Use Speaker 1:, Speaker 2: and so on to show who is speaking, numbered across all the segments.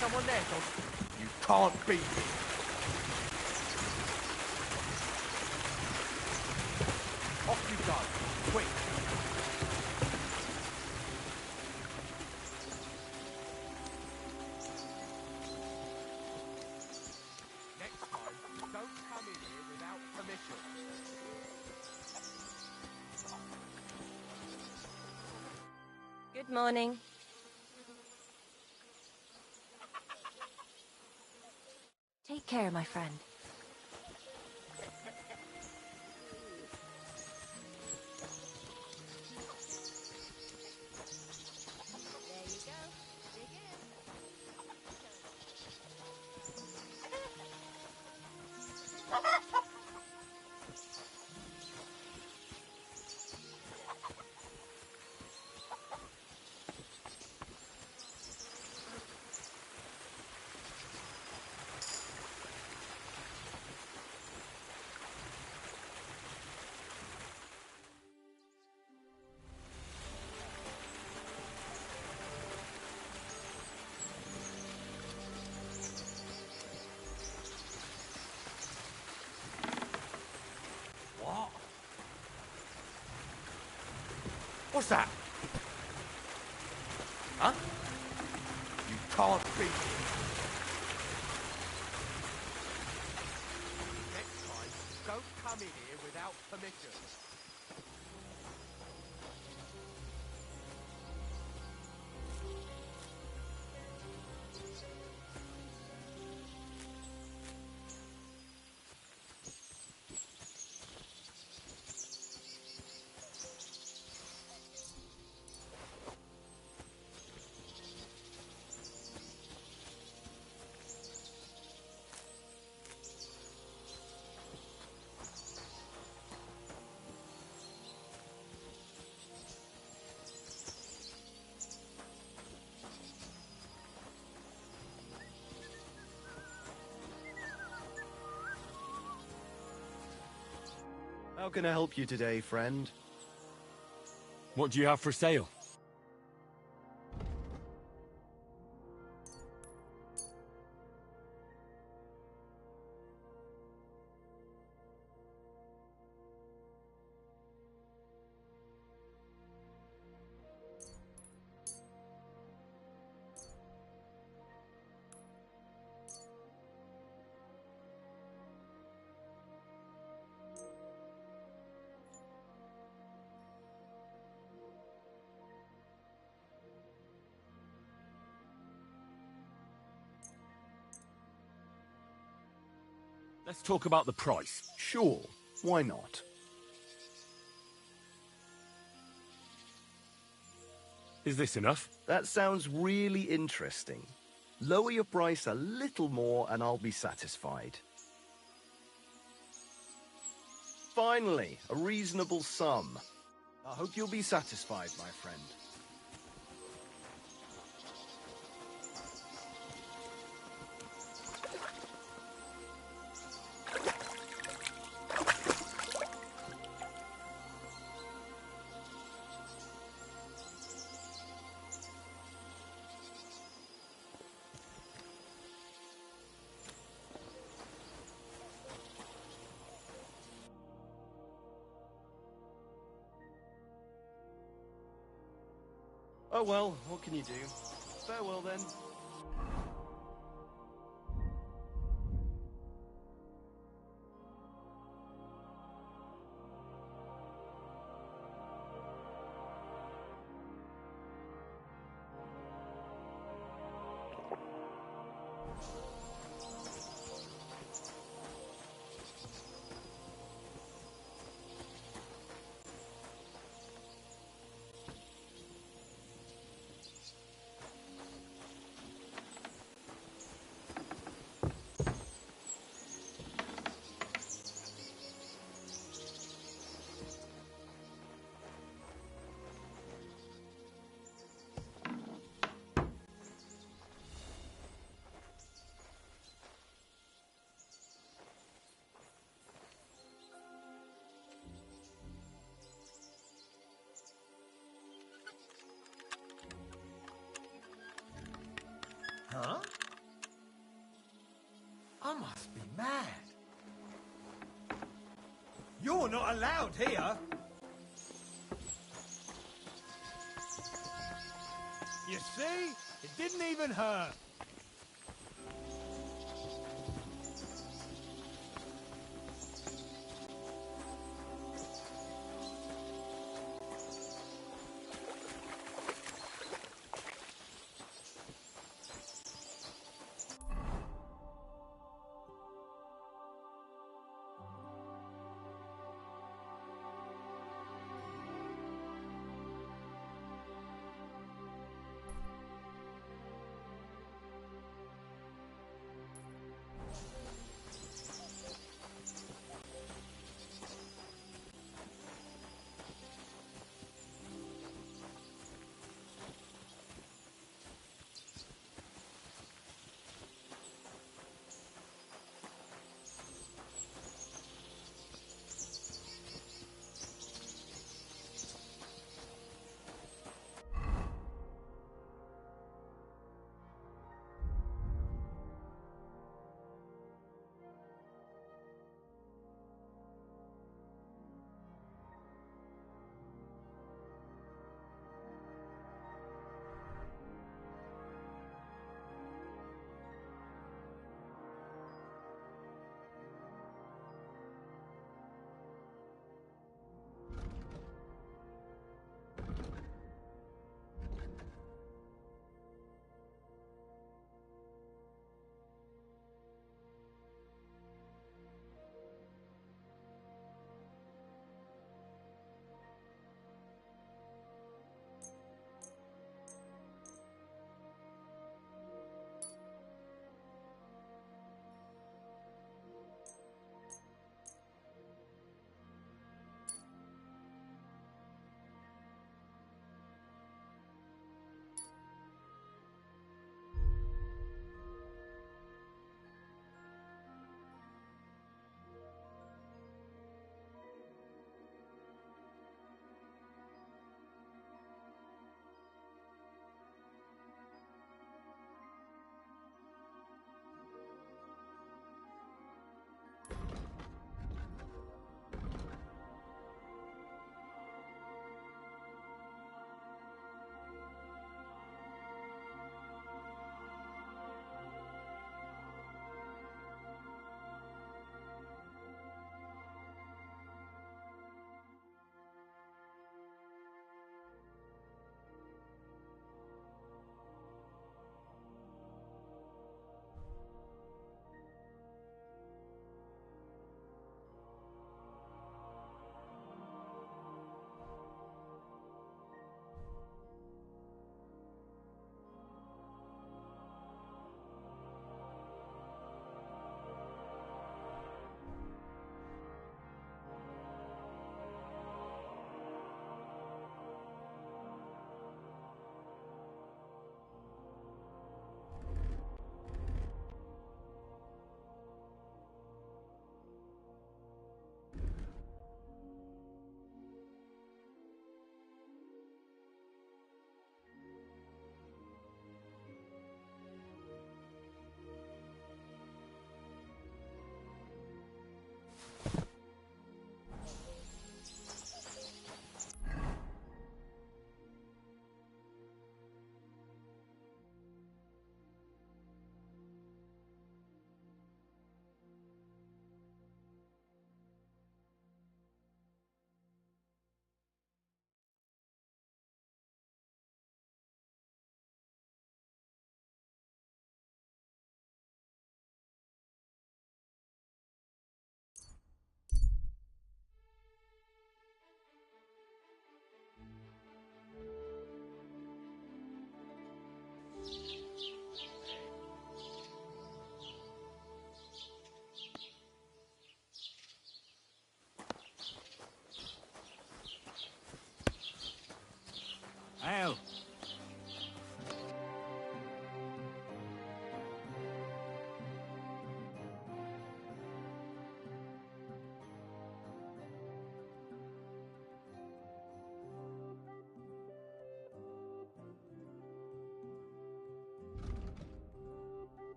Speaker 1: Someone there, Tom? You can't beat me. Off you go, quick. Next time, don't come in here without permission.
Speaker 2: Good morning. Take care, my friend. There you go. Dig in.
Speaker 1: What's that? Huh? You can't beat me. Next time, don't come in here without permission.
Speaker 3: How can I help you today, friend?
Speaker 4: What do you have for sale? Let's talk about the price.
Speaker 3: Sure, why not?
Speaker 4: Is this enough?
Speaker 3: That sounds really interesting. Lower your price a little more and I'll be satisfied. Finally, a reasonable sum. I hope you'll be satisfied, my friend. Oh well, what can you do? Farewell then.
Speaker 5: Huh? I must be mad. You're not allowed here.
Speaker 1: You see? It didn't even hurt.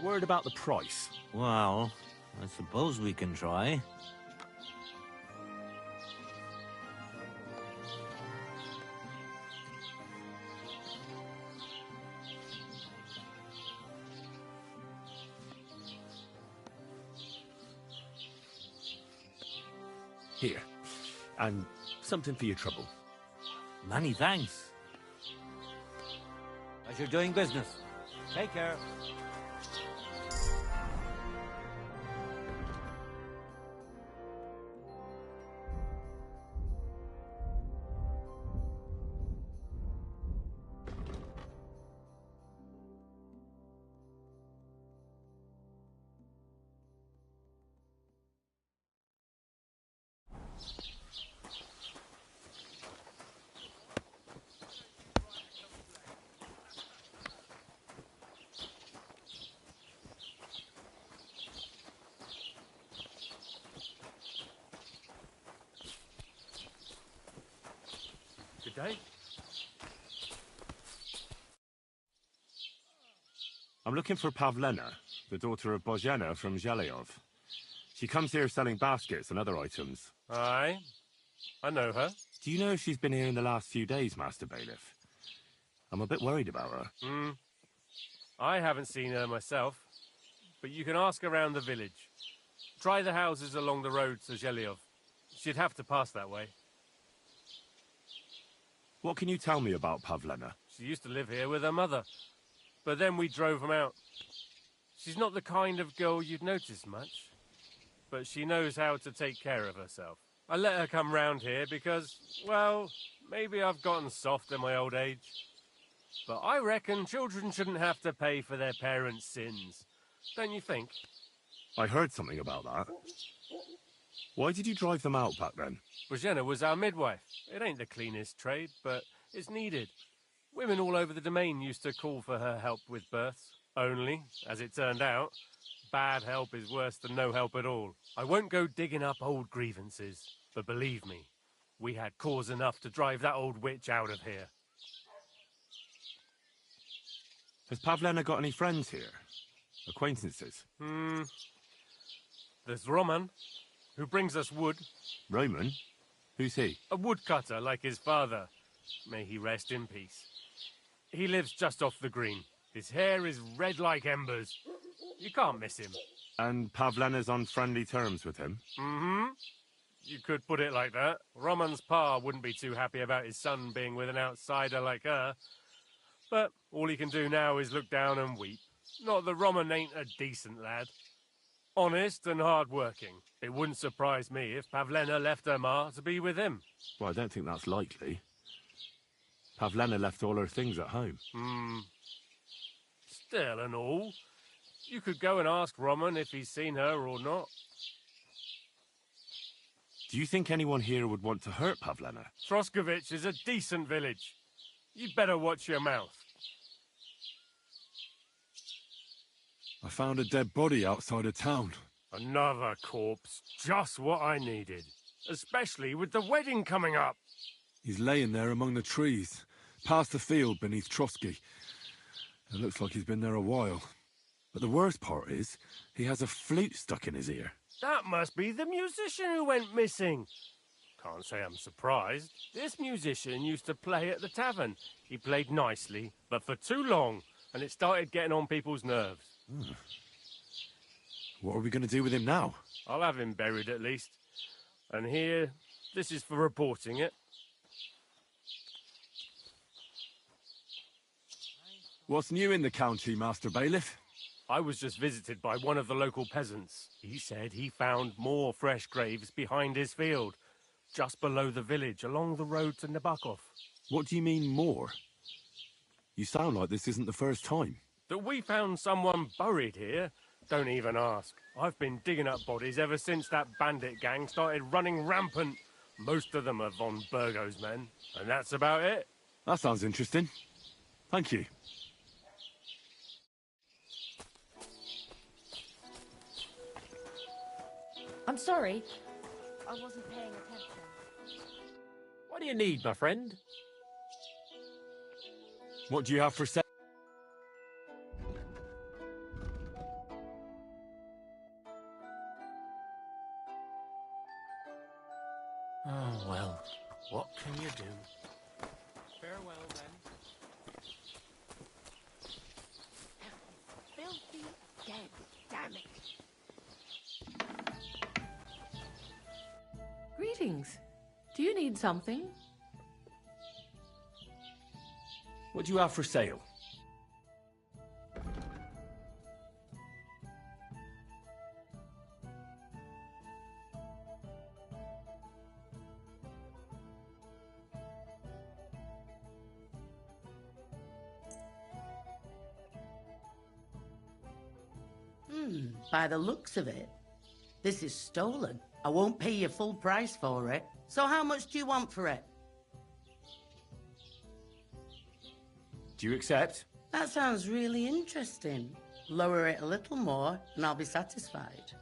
Speaker 4: Word about the price.
Speaker 6: Well, I suppose we can try.
Speaker 4: Here. And something for your trouble.
Speaker 6: Many thanks. Pleasure doing business. Take care.
Speaker 4: Good day. I'm looking for Pavlena, the daughter of Bozhena from Zhelyov. She comes here selling baskets and other items.
Speaker 7: Aye, I know her.
Speaker 4: Do you know if she's been here in the last few days, Master Bailiff? I'm a bit worried about her.
Speaker 7: I haven't seen her myself, but you can ask around the village. Try the houses along the road to Zhelyov. She'd have to pass that way.
Speaker 4: What can you tell me about Pavlena?
Speaker 7: She used to live here with her mother, but then we drove them out. She's not the kind of girl you'd notice much, but she knows how to take care of herself. I let her come round here because, well, maybe I've gotten soft in my old age. But I reckon children shouldn't have to pay for their parents' sins. Don't you think?
Speaker 4: I heard something about that. Why did you drive them out back then?
Speaker 7: Bozhena was our midwife. It ain't the cleanest trade, but it's needed. Women all over the domain used to call for her help with births. Only, as it turned out, bad help is worse than no help at all. I won't go digging up old grievances, but believe me, we had cause enough to drive that old witch out of here.
Speaker 4: Has Pavlena got any friends here? Acquaintances?
Speaker 7: There's Roman, who brings us wood.
Speaker 4: Roman? Who's he?
Speaker 7: A woodcutter like his father. May he rest in peace. He lives just off the green. His hair is red like embers. You can't miss him.
Speaker 4: And Pavlena's on friendly terms with him?
Speaker 7: You could put it like that. Roman's pa wouldn't be too happy about his son being with an outsider like her. But all he can do now is look down and weep. Not that Roman ain't a decent lad. Honest and hard-working. It wouldn't surprise me if Pavlena left her ma to be with him.
Speaker 4: Well, I don't think that's likely. Pavlena left all her things at home.
Speaker 7: Still and all, you could go and ask Roman if he's seen her or not.
Speaker 4: Do you think anyone here would want to hurt Pavlena?
Speaker 7: Troskovich is a decent village. You'd better watch your mouth.
Speaker 8: I found a dead body outside of town.
Speaker 7: Another corpse. Just what I needed. Especially with the wedding coming up.
Speaker 8: He's laying there among the trees, past the field beneath Trotsky. It looks like he's been there a while. But the worst part is, he has a flute stuck in his ear.
Speaker 7: That must be the musician who went missing. Can't say I'm surprised. This musician used to play at the tavern. He played nicely, but for too long, and it started getting on people's nerves.
Speaker 8: What are we going to do with him now?
Speaker 7: I'll have him buried at least. And here, this is for reporting it.
Speaker 8: What's new in the county, Master Bailiff?
Speaker 7: I was just visited by one of the local peasants. He said he found more fresh graves behind his field, just below the village, along the road to Nabokov.
Speaker 8: What do you mean, more? You sound like this isn't the first time.
Speaker 7: That we found someone buried here? Don't even ask. I've been digging up bodies ever since that bandit gang started running rampant. Most of them are von Burgo's men, and that's about it.
Speaker 8: That sounds interesting. Thank you.
Speaker 2: I'm sorry. I wasn't paying attention.
Speaker 9: What do you need, my friend?
Speaker 4: What do you have for sale?
Speaker 9: Oh, well, what can you do?
Speaker 1: Farewell, then.
Speaker 2: Filthy dead. Damn it.
Speaker 10: Greetings. Do you need something?
Speaker 11: What do you have for sale?
Speaker 12: By the looks of it, this is stolen. I won't pay you full price for it. So how much do you want for it?
Speaker 11: Do you accept?
Speaker 12: That sounds really interesting. Lower it a little more and I'll be satisfied.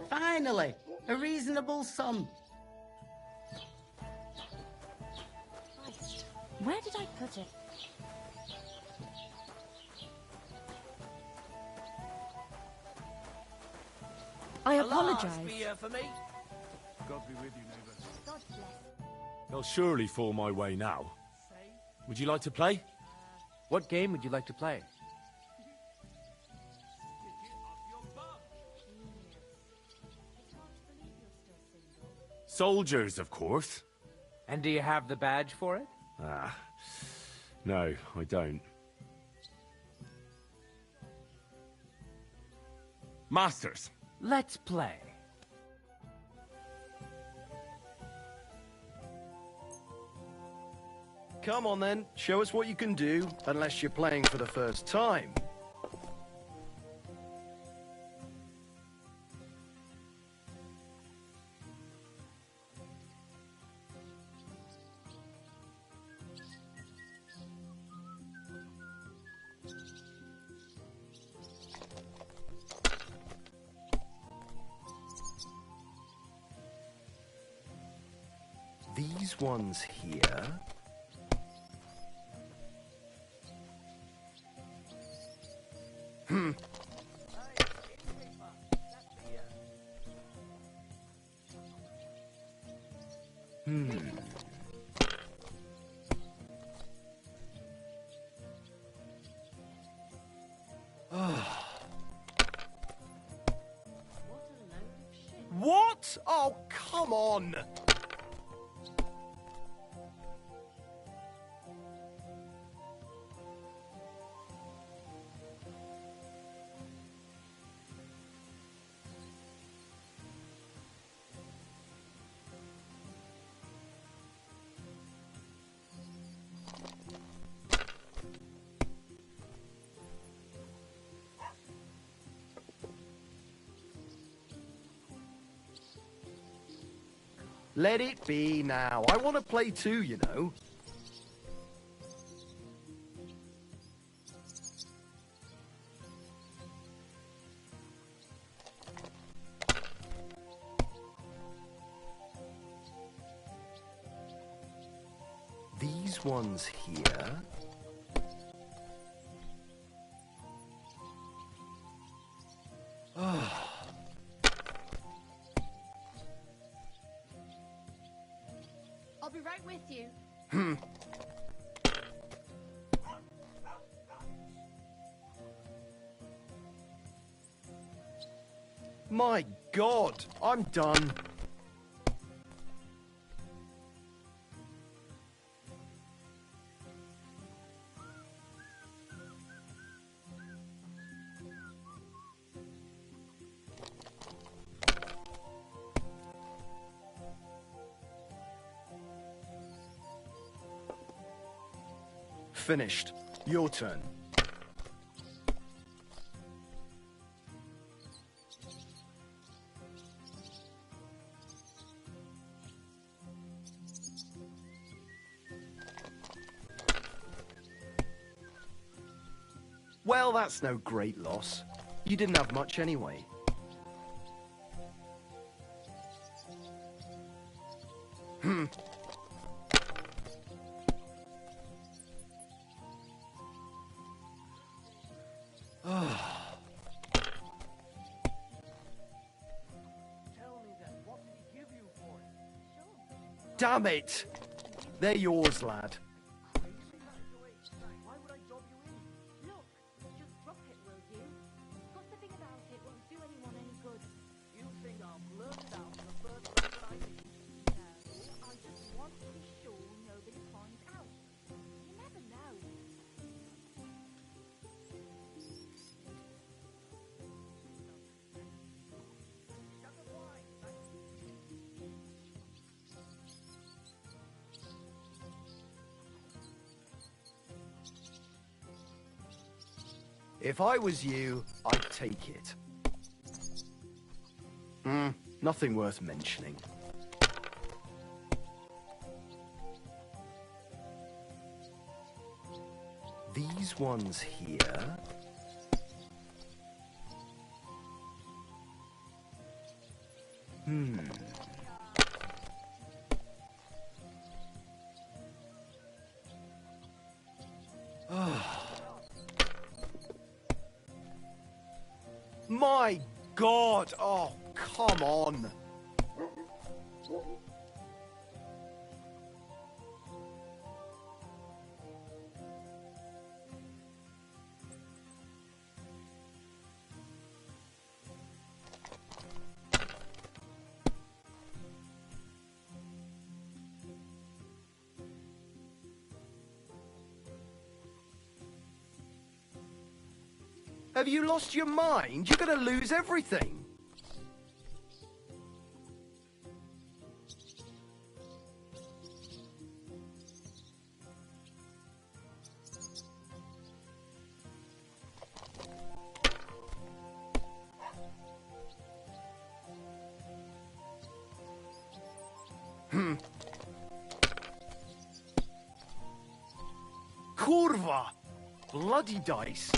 Speaker 12: Finally, a reasonable sum.
Speaker 2: Christ, where did I put it? I apologize.
Speaker 11: For me?
Speaker 3: God be with you, neighbour.
Speaker 2: God bless.
Speaker 8: They'll surely fall my way now. Would you like to play?
Speaker 1: What game would you like to play?
Speaker 8: Soldiers, of course.
Speaker 1: And do you have the badge for it?
Speaker 8: Ah, no, I don't. Masters.
Speaker 1: Let's play.
Speaker 3: Come on then, show us what you can do, unless you're playing for the first time. These ones here. What? Oh, come on! Let it be now. I want to play too, you know. These ones here.
Speaker 2: I'll be right with you.
Speaker 3: My God, I'm done. Finished. Your turn. Well, that's no great loss. You didn't have much anyway.
Speaker 1: Tell me then, what did he give you for
Speaker 3: damn it! They're yours, lad.
Speaker 2: Look, just drop it, will you? Got the thing about it won't do anyone any good.
Speaker 1: You think I'll blurt it out the first thing that I see?
Speaker 2: No, I just want to be sure nobody finds out. You never know.
Speaker 3: If I was you, I'd take it. Nothing worth mentioning. These ones here... My God! Oh, come on! Have you lost your mind? You're gonna lose everything. Kurva! Bloody dice.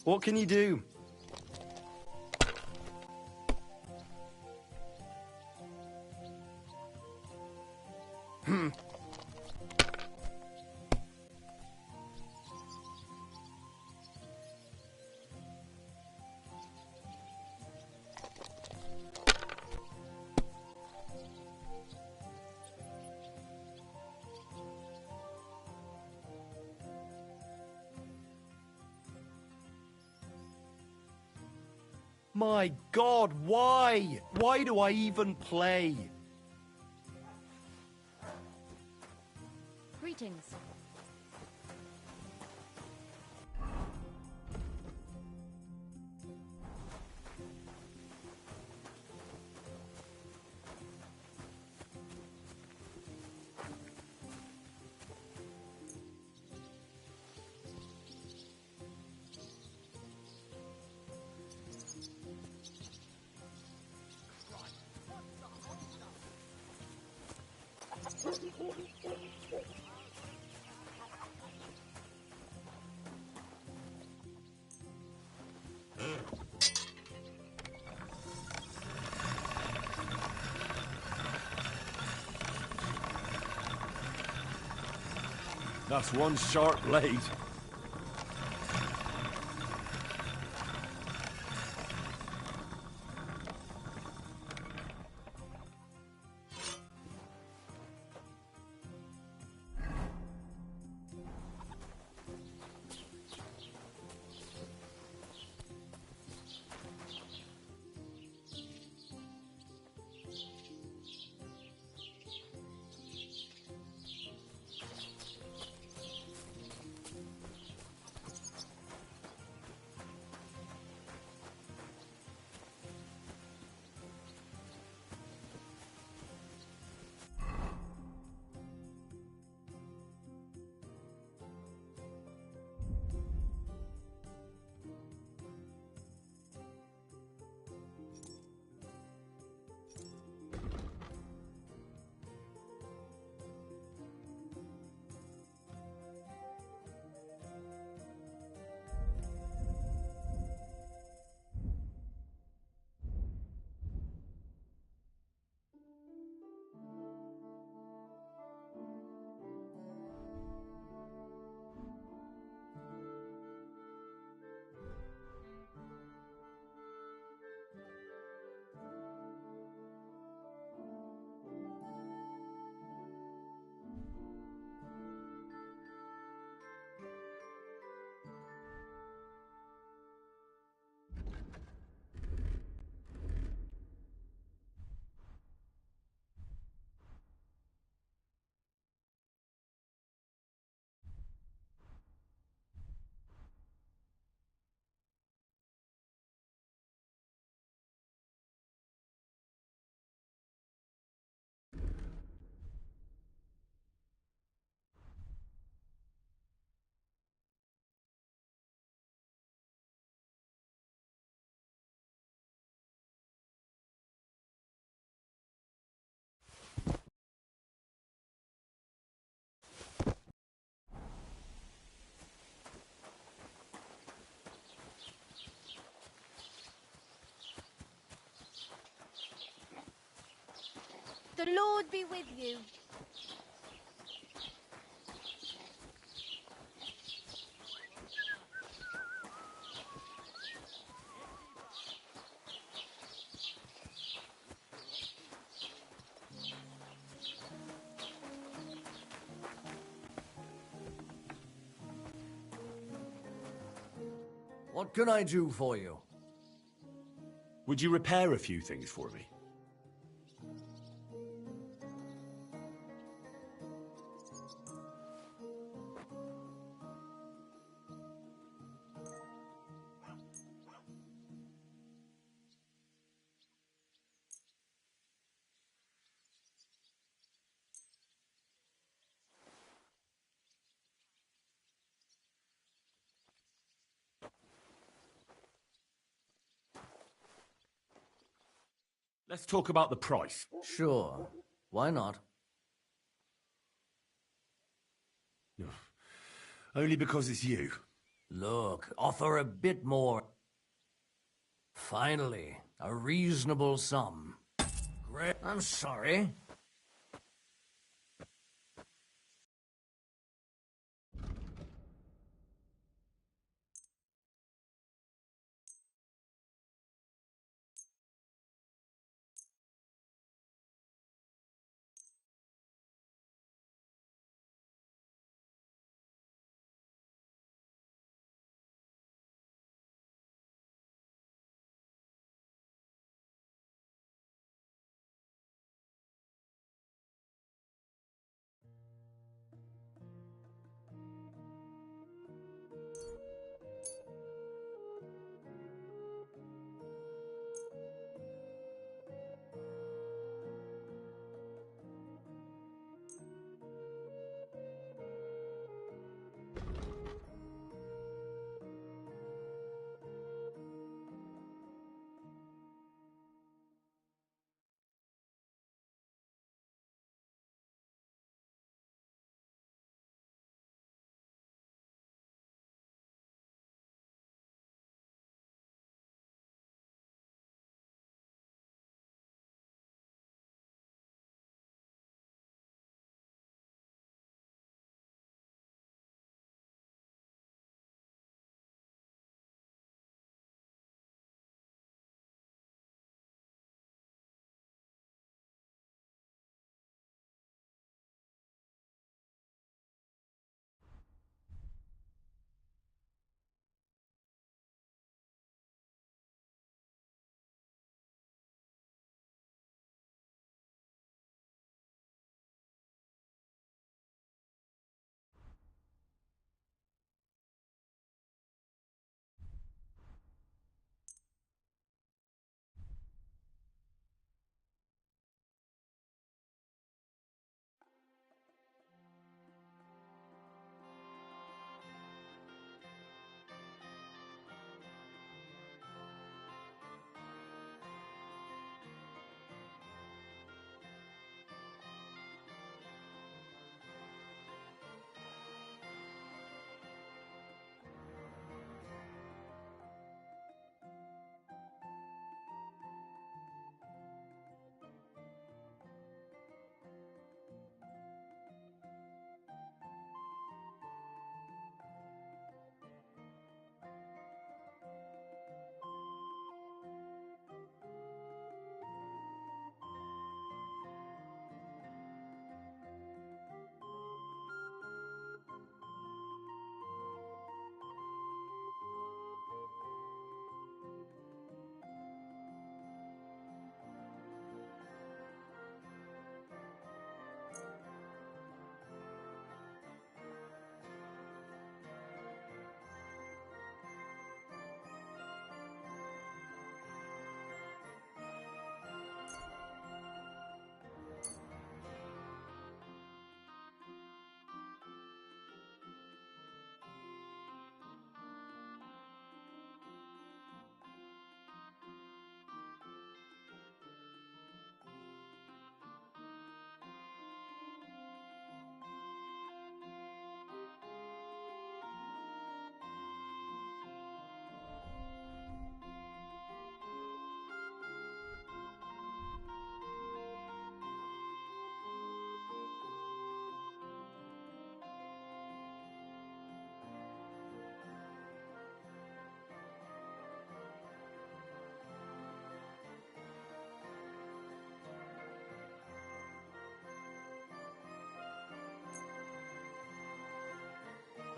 Speaker 3: What can you do? My God, why? Why do I even play?
Speaker 2: Greetings.
Speaker 8: That's one sharp blade.
Speaker 2: Lord be with you.
Speaker 13: What can I do for you?
Speaker 11: Would you repair a few things for me? Let's talk about the price.
Speaker 13: Sure. Why not?
Speaker 11: Only because it's you.
Speaker 13: Look, offer a bit more. Finally, a reasonable sum. Great. I'm sorry.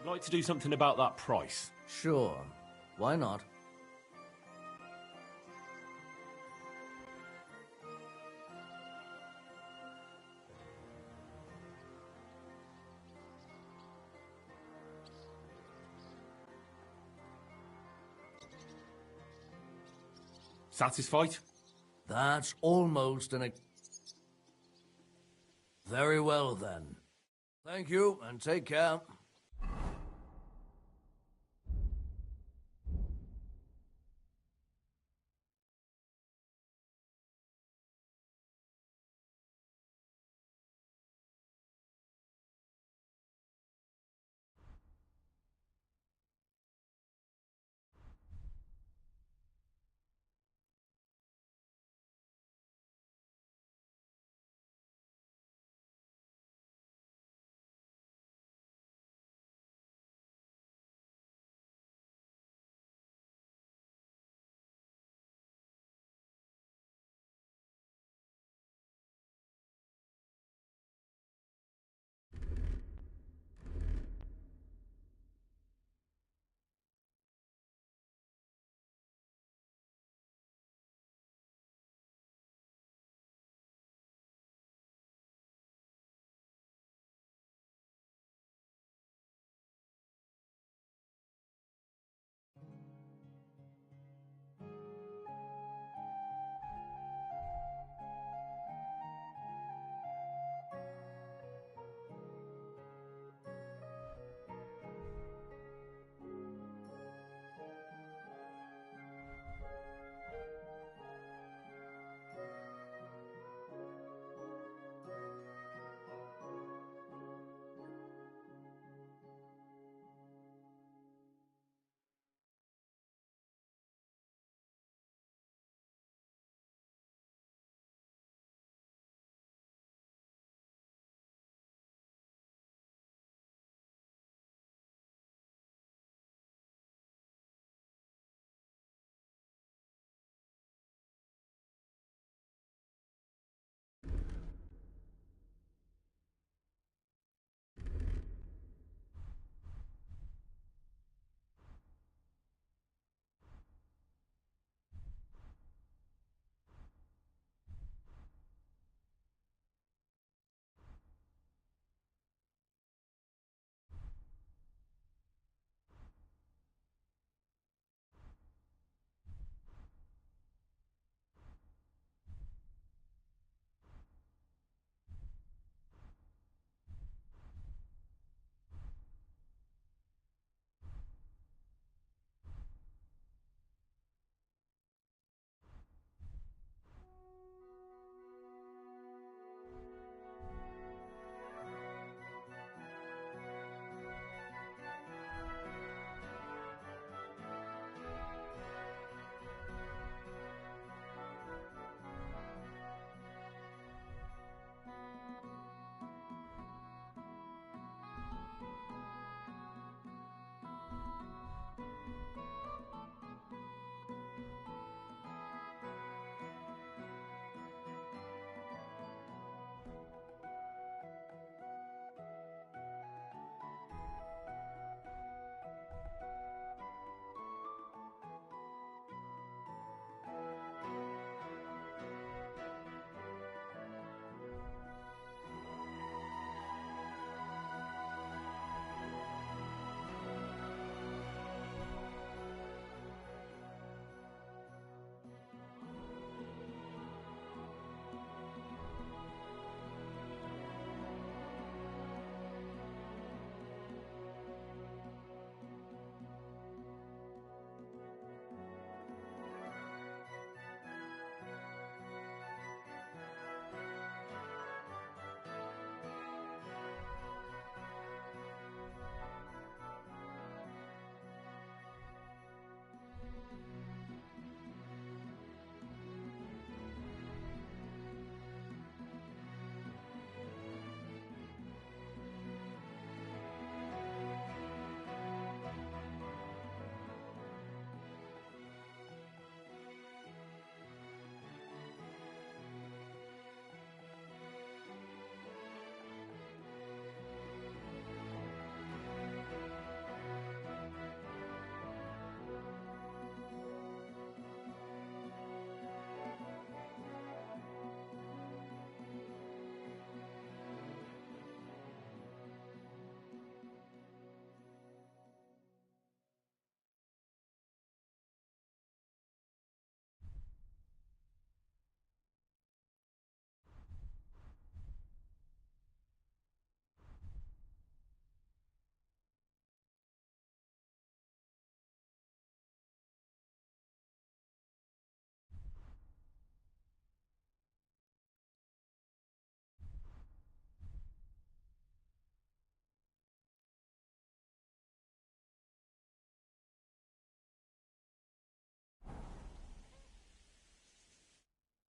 Speaker 11: I'd like to do something about that price.
Speaker 13: Sure. Why not?
Speaker 11: Satisfied?
Speaker 13: That's almost an... Very well, then. Thank you, and take care.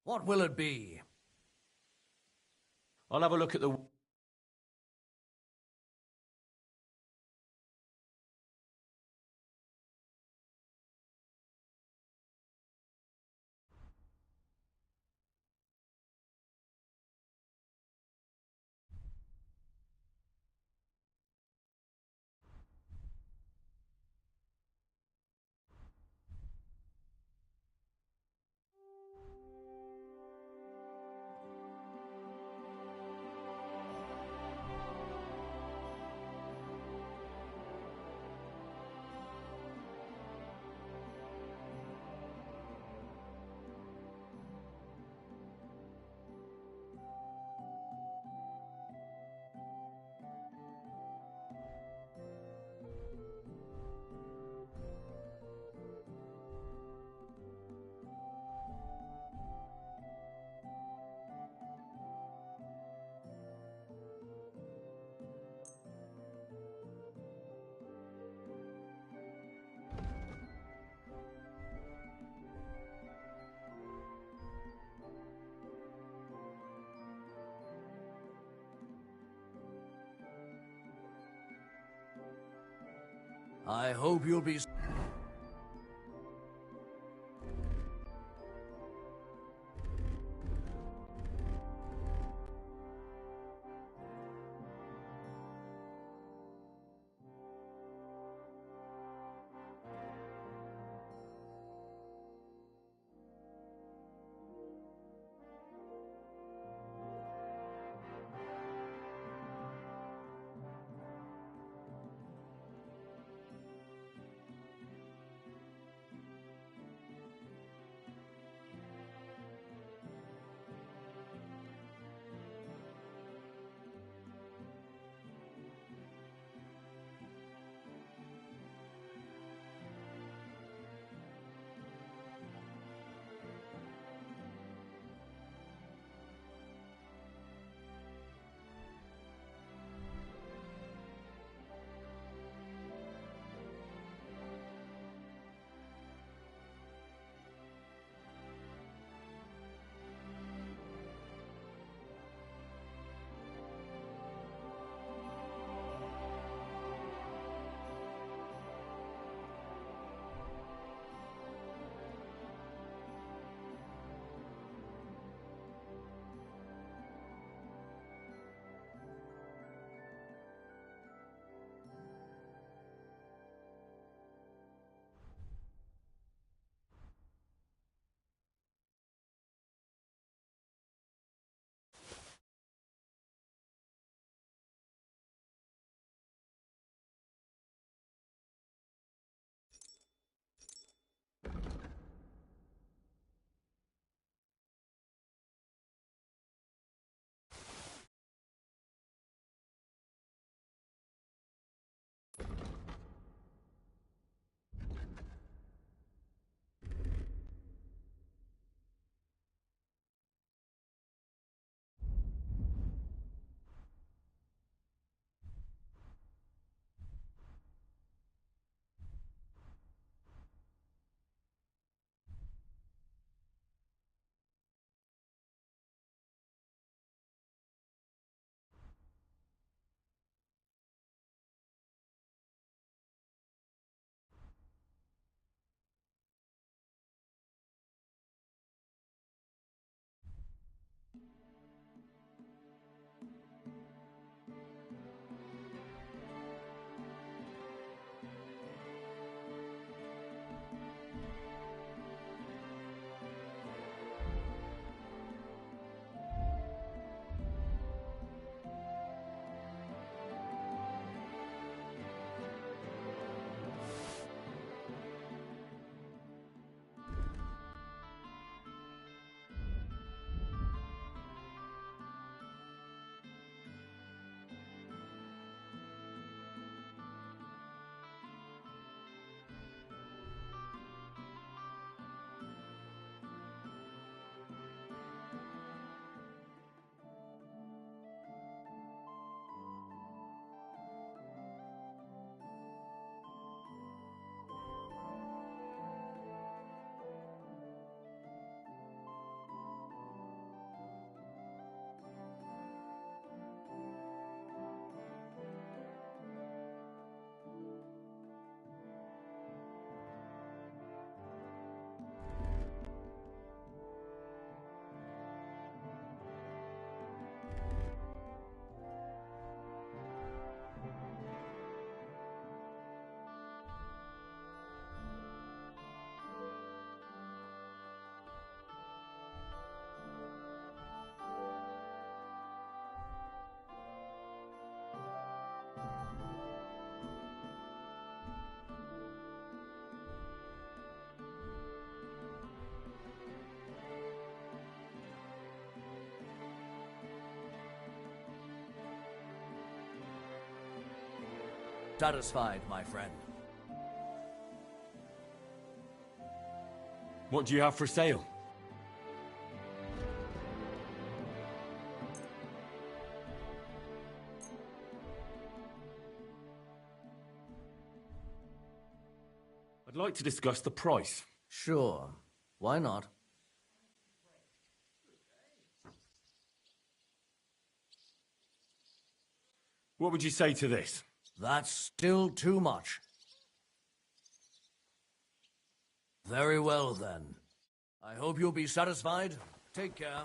Speaker 13: What will it be?
Speaker 11: I'll have a look at the...
Speaker 13: I hope you'll be... Satisfied, my friend.
Speaker 11: What do you have for sale? I'd like to discuss the price.
Speaker 13: Sure. Why not?
Speaker 11: What would you say to this?
Speaker 13: That's still too much. Very well, then. I hope you'll be satisfied. Take care.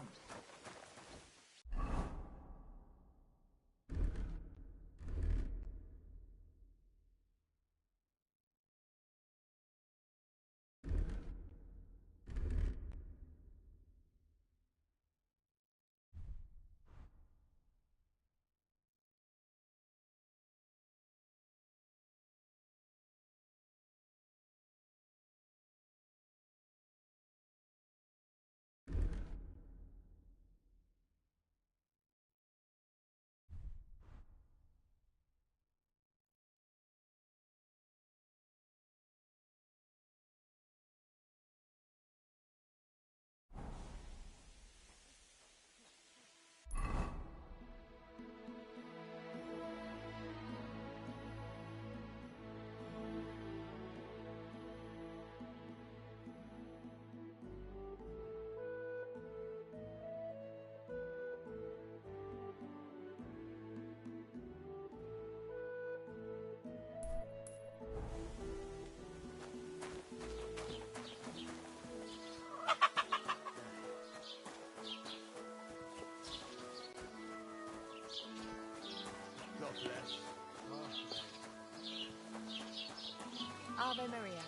Speaker 2: Ave Maria.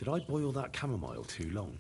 Speaker 11: Did I boil that chamomile too long?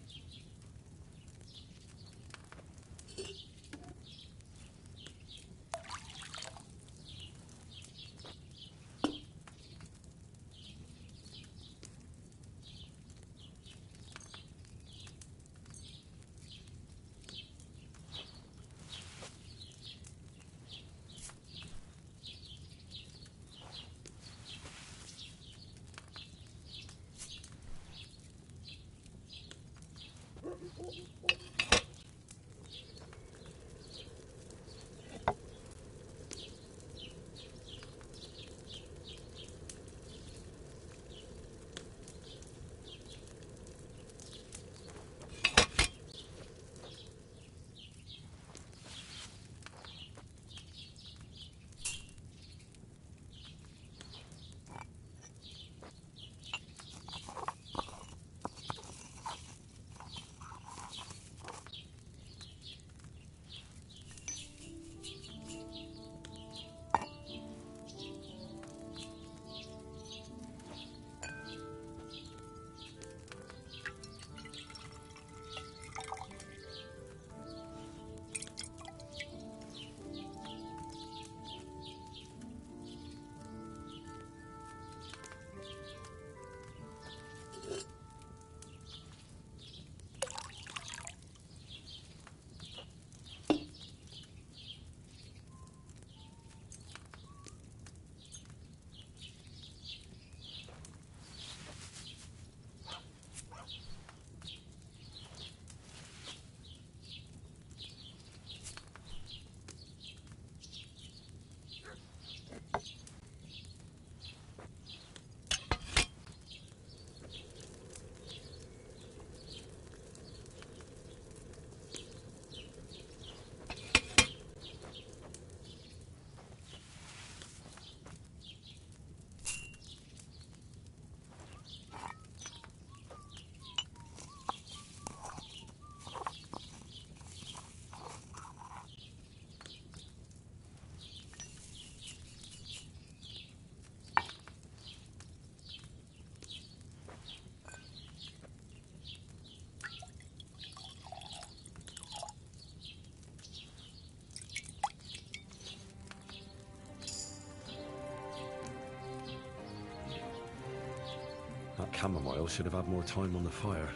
Speaker 11: That chamomile should have had more time on the fire.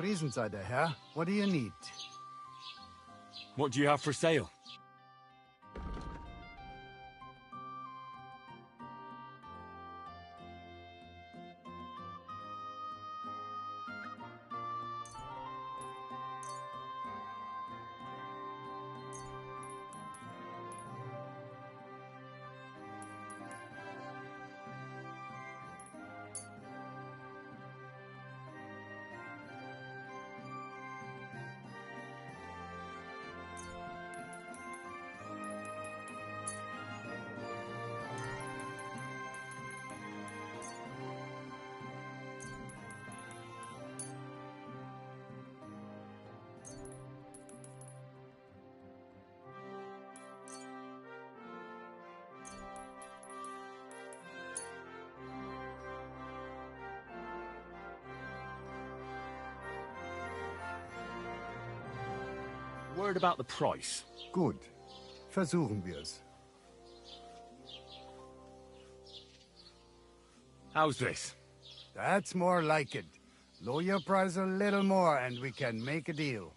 Speaker 14: Prisenseite, Herr. What do you need?
Speaker 8: What do you have for sale?
Speaker 11: Word about the price.
Speaker 14: Gut. Versuchen wir's.
Speaker 11: How's this?
Speaker 14: That's more like it. Lower your price a little more and we can make a deal.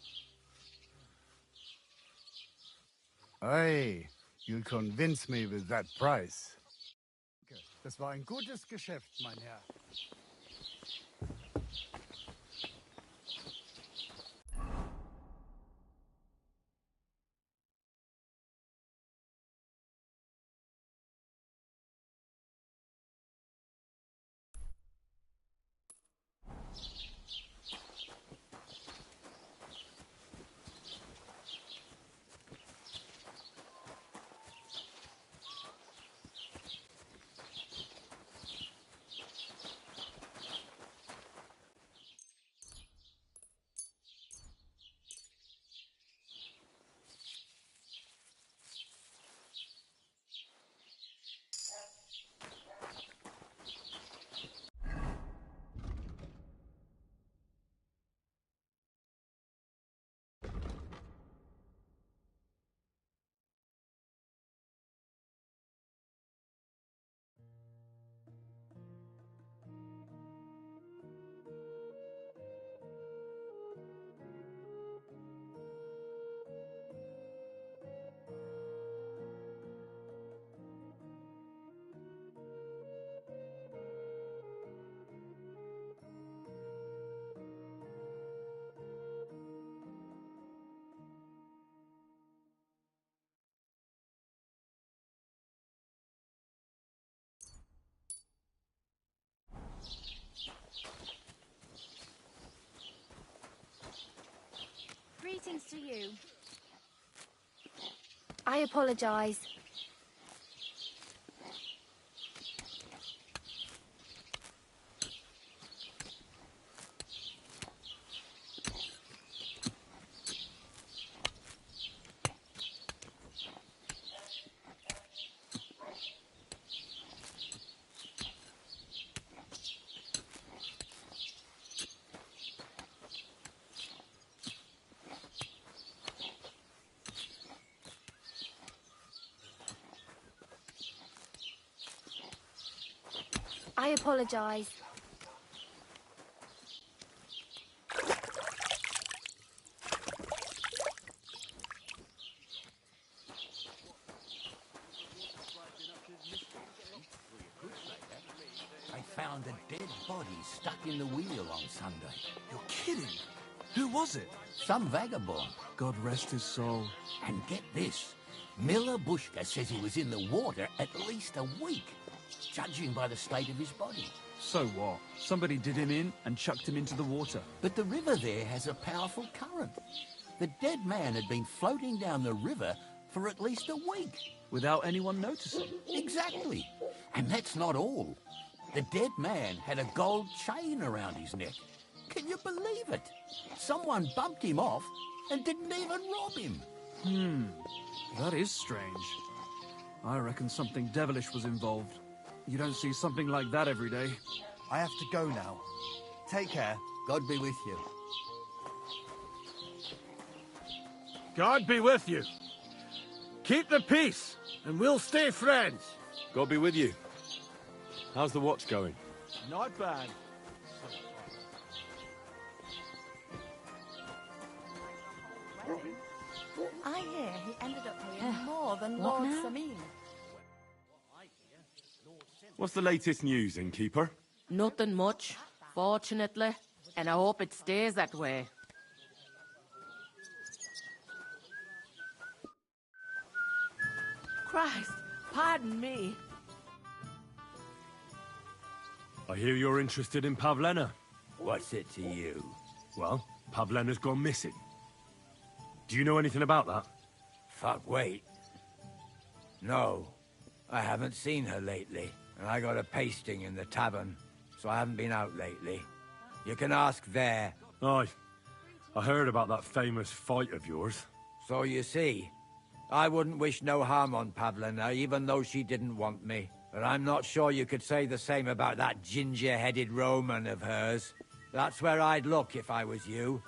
Speaker 14: Hey, you'll convince me with that price. Das war ein gutes Geschäft, mein Herr.
Speaker 2: Greetings to you. I apologize. I apologize.
Speaker 13: I found a dead body stuck in the wheel on Sunday.
Speaker 8: You're kidding. Who was it?
Speaker 13: Some vagabond.
Speaker 8: God rest his soul.
Speaker 13: And get this, Miller Bushka says he was in the water at least a week, judging by the state of his body.
Speaker 15: So what? Somebody did him in and chucked him into the water.
Speaker 13: But the river there has a powerful current. The dead man had been floating down the river for at least a week.
Speaker 15: Without anyone noticing?
Speaker 13: Exactly. And that's not all. The dead man had a gold chain around his neck. Can you believe it? Someone bumped him off and didn't even rob him.
Speaker 15: That is strange. I reckon something devilish was involved. You don't see something like that every day.
Speaker 16: I have to go now. Take care.
Speaker 13: God be with you.
Speaker 7: God be with you. Keep the peace, and we'll stay friends.
Speaker 11: God be with you. How's the watch going?
Speaker 7: Not bad.
Speaker 2: I hear he ended up paying more than
Speaker 10: What
Speaker 2: Lord
Speaker 10: now?
Speaker 2: Samin.
Speaker 11: What's the latest news, innkeeper?
Speaker 12: Nothing much, fortunately, and I hope it stays that way. Christ, pardon me.
Speaker 11: I hear you're interested in Pavlena.
Speaker 13: What's it to you?
Speaker 11: Well, Pavlena's gone missing. Do you know anything about that?
Speaker 13: Fuck, wait. No, I haven't seen her lately. And I got a pasting in the tavern, so I haven't been out lately. You can ask there.
Speaker 11: Aye. I heard about that famous fight of yours.
Speaker 13: So you see, I wouldn't wish no harm on Pavlena, even though she didn't want me. But I'm not sure you could say the same about that ginger-headed Roman of hers. That's where I'd look if I was you.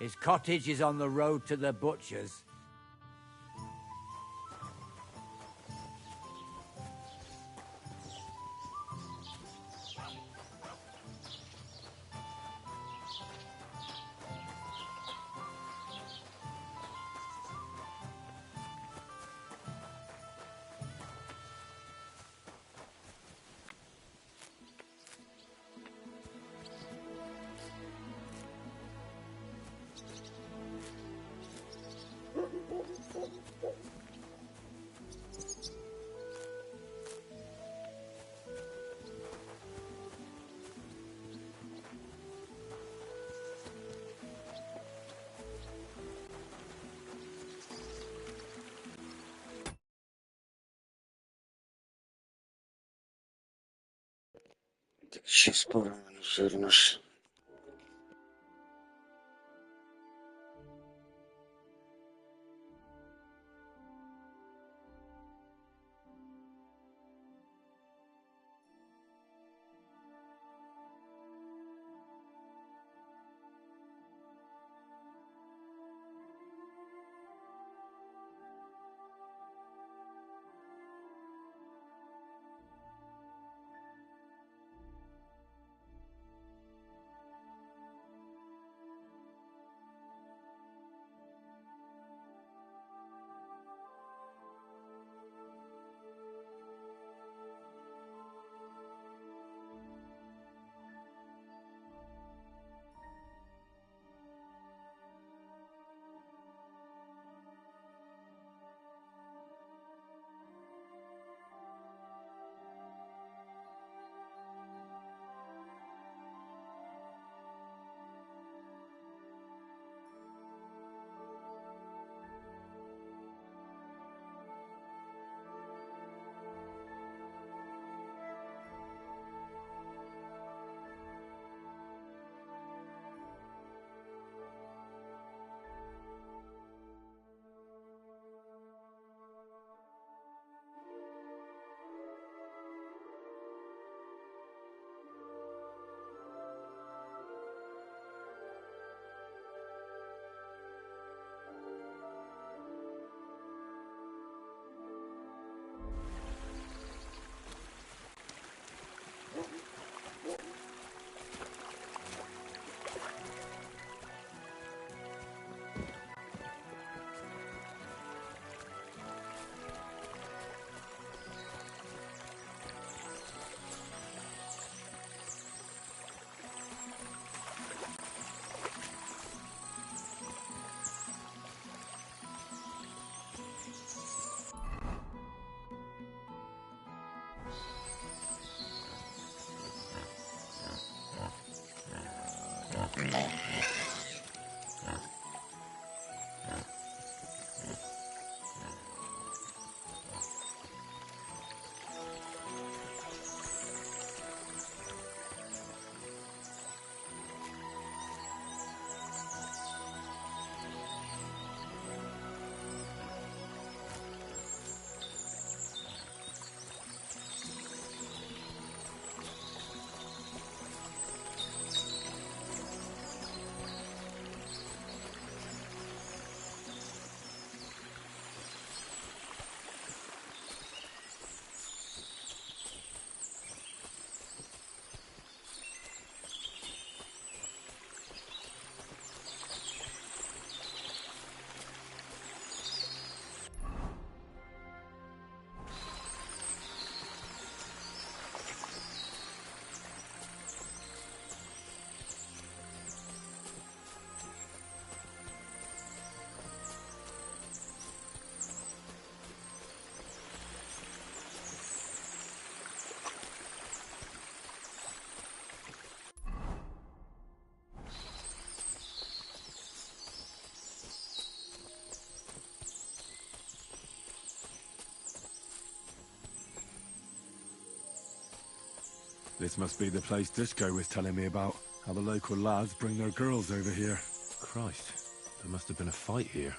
Speaker 17: His cottage is on the road to the butcher's.
Speaker 18: Сейчас пора зернешь.
Speaker 8: This must be the place Disco was telling me about. How the local lads bring their girls over here.
Speaker 4: Christ, there must have been a fight here.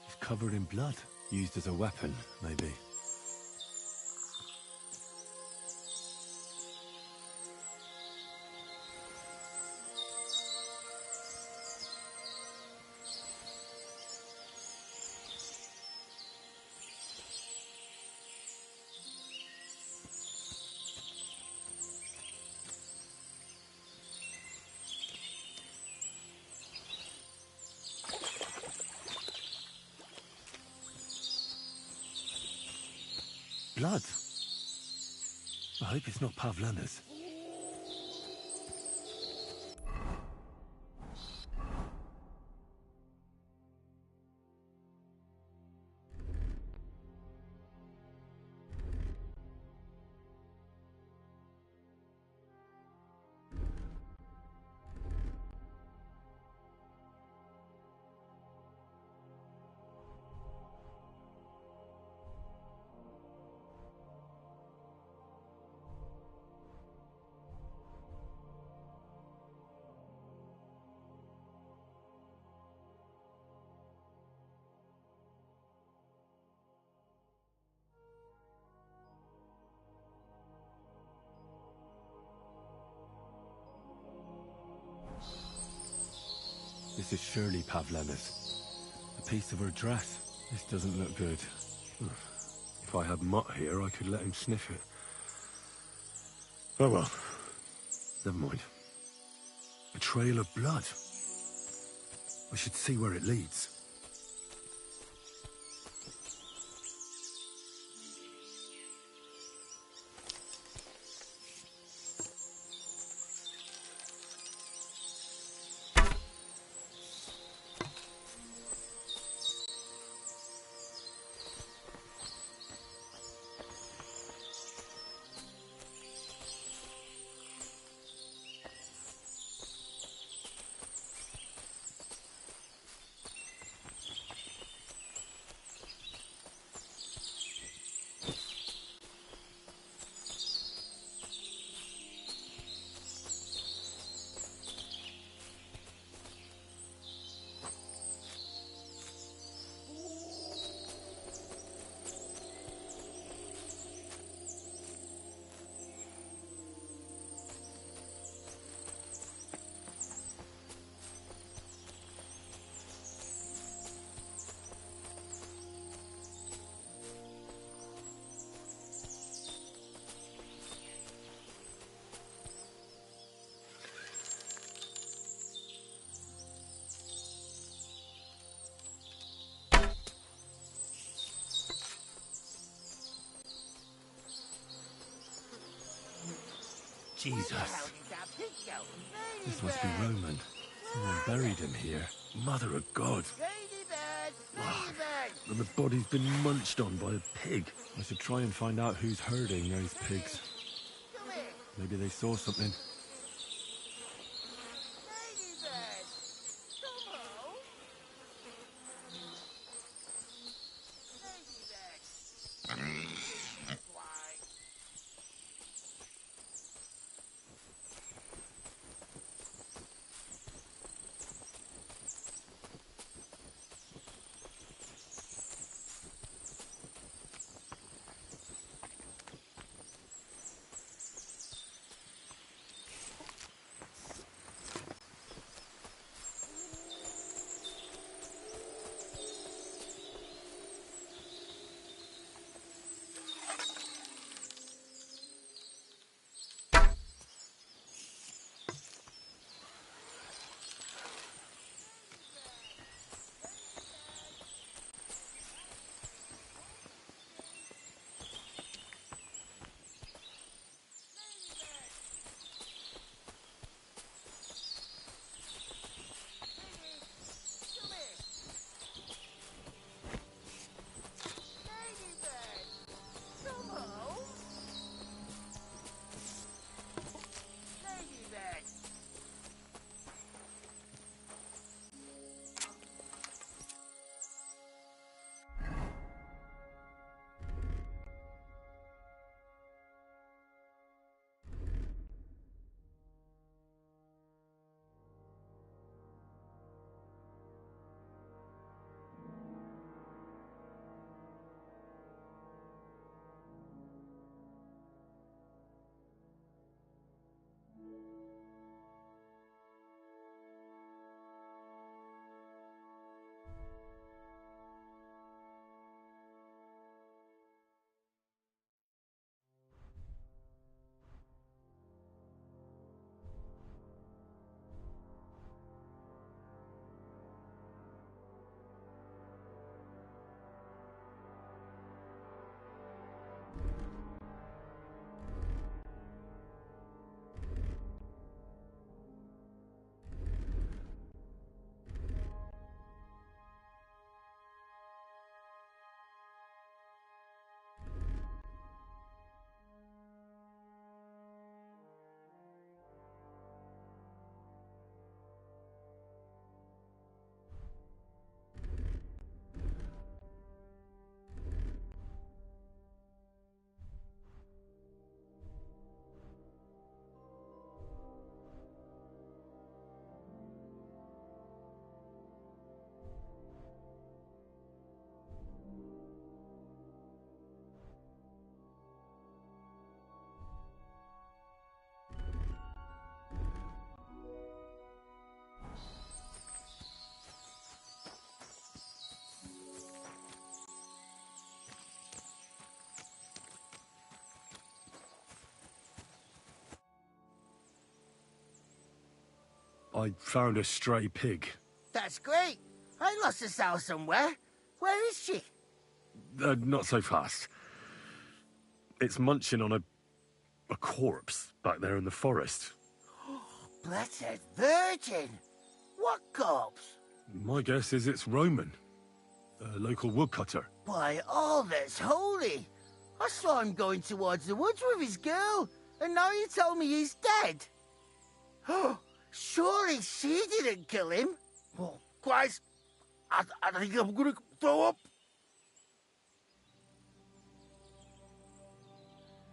Speaker 4: He's covered in blood. Used as a weapon, maybe.
Speaker 11: blood. I hope it's not Pavlena's. This is surely Pavlena's. A piece of her dress. This doesn't look good. If I had Mutt here, I could let him sniff it. Oh well. Never mind. A trail of blood. I should see where it leads. Jesus. This must be Roman. Someone buried him here. Mother of God. And the body's been munched on by a pig. I should try and find out who's herding those pigs. Maybe they saw something. I found a stray pig.
Speaker 17: That's great. I lost a sow somewhere. Where is she?
Speaker 11: Not so fast. It's munching on a corpse back there in the forest.
Speaker 17: Blessed Virgin! What corpse?
Speaker 11: My guess is it's Roman, a local woodcutter.
Speaker 17: By all that's holy! I saw him going towards the woods with his girl, and now you tell me he's dead. Surely she didn't kill him. Oh, Christ! I think I'm gonna throw up.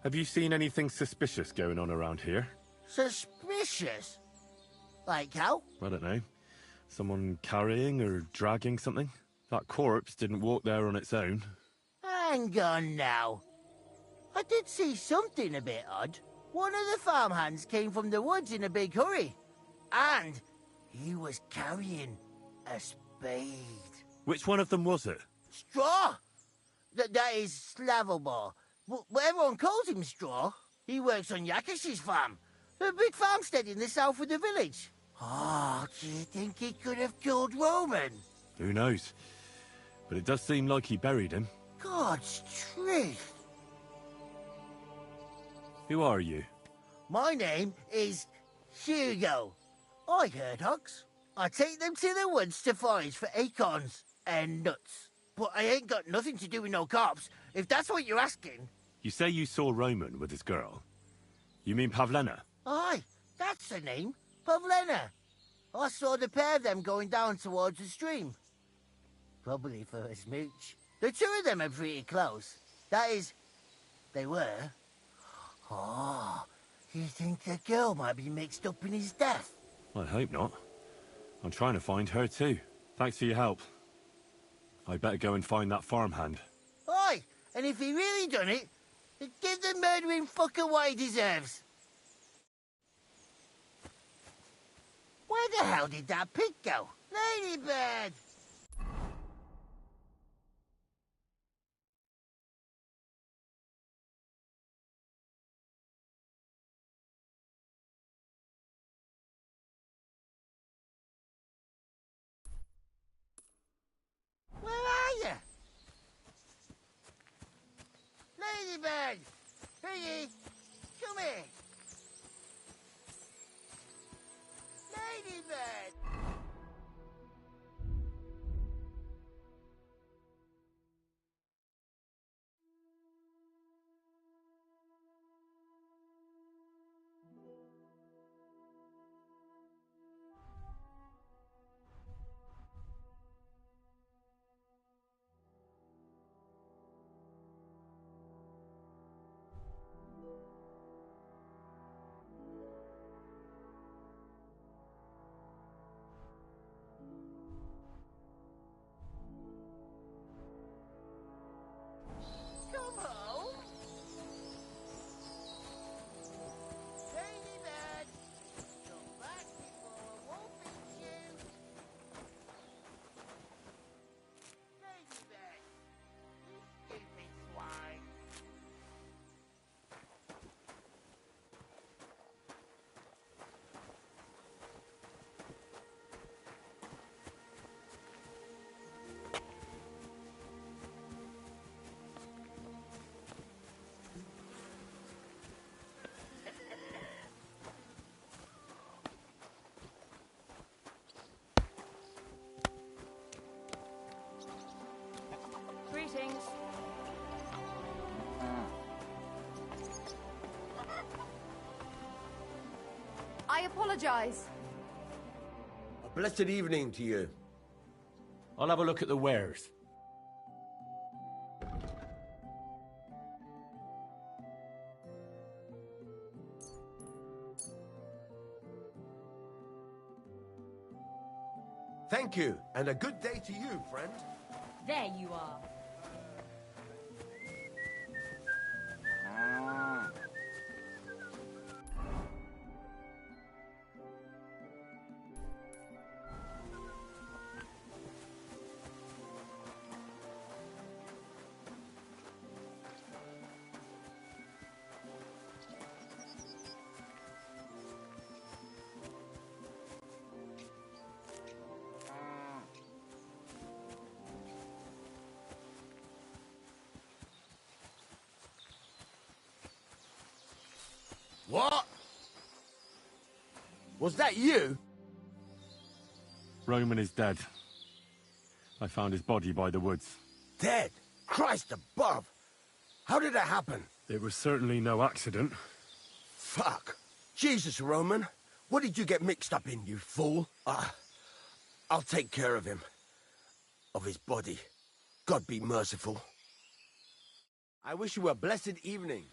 Speaker 4: Have you seen anything suspicious going on around here?
Speaker 17: Suspicious? Like how?
Speaker 4: I don't know. Someone carrying or dragging something? That corpse didn't walk there on its own.
Speaker 17: Hang on now. I did see something a bit odd. One of the farmhands came from the woods in a big hurry. And he was carrying a spade.
Speaker 4: Which one of them was it?
Speaker 17: Straw! That is Slavobor. But everyone calls him Straw. He works on Yakish's farm. A big farmstead in the south of the village. Oh, do you think he could have killed Roman?
Speaker 4: Who knows? But it does seem like he buried him.
Speaker 17: God's truth.
Speaker 4: Who are you?
Speaker 17: My name is Hugo. I herd hogs. I take them to the woods to forage for acorns and nuts. But I ain't got nothing to do with no cops, if that's what you're asking.
Speaker 4: You say you saw Roman with his girl. You mean Pavlena?
Speaker 17: Aye, that's the name. Pavlena. I saw the pair of them going down towards the stream. Probably for a smooch. The two of them are pretty close. That is, they were. Oh, you think the girl might be mixed up in his death?
Speaker 4: I hope not. I'm trying to find her too. Thanks for your help. I better go and find that farmhand.
Speaker 17: Aye, and if he really done it, give the murdering fucker what he deserves. Where the hell did that pig go? Ladybird! Where are you? Ladybird! Piggy! Come here! Ladybird! Come home! Ladybird! Come back before a wolf eats you! Ladybird! You stupid swine!
Speaker 2: Greetings. I apologize.
Speaker 19: A blessed evening to you. I'll have a look at the wares. Thank you, and a good day to you, friend.
Speaker 2: There you are.
Speaker 19: Was that you?
Speaker 11: Roman is dead. I found his body by the woods.
Speaker 19: Dead? Christ above! How did that happen?
Speaker 11: It was certainly no accident.
Speaker 19: Fuck. Jesus, Roman. What did you get mixed up in, you fool? I'll take care of him. Of his body. God be merciful. I wish you a blessed evening.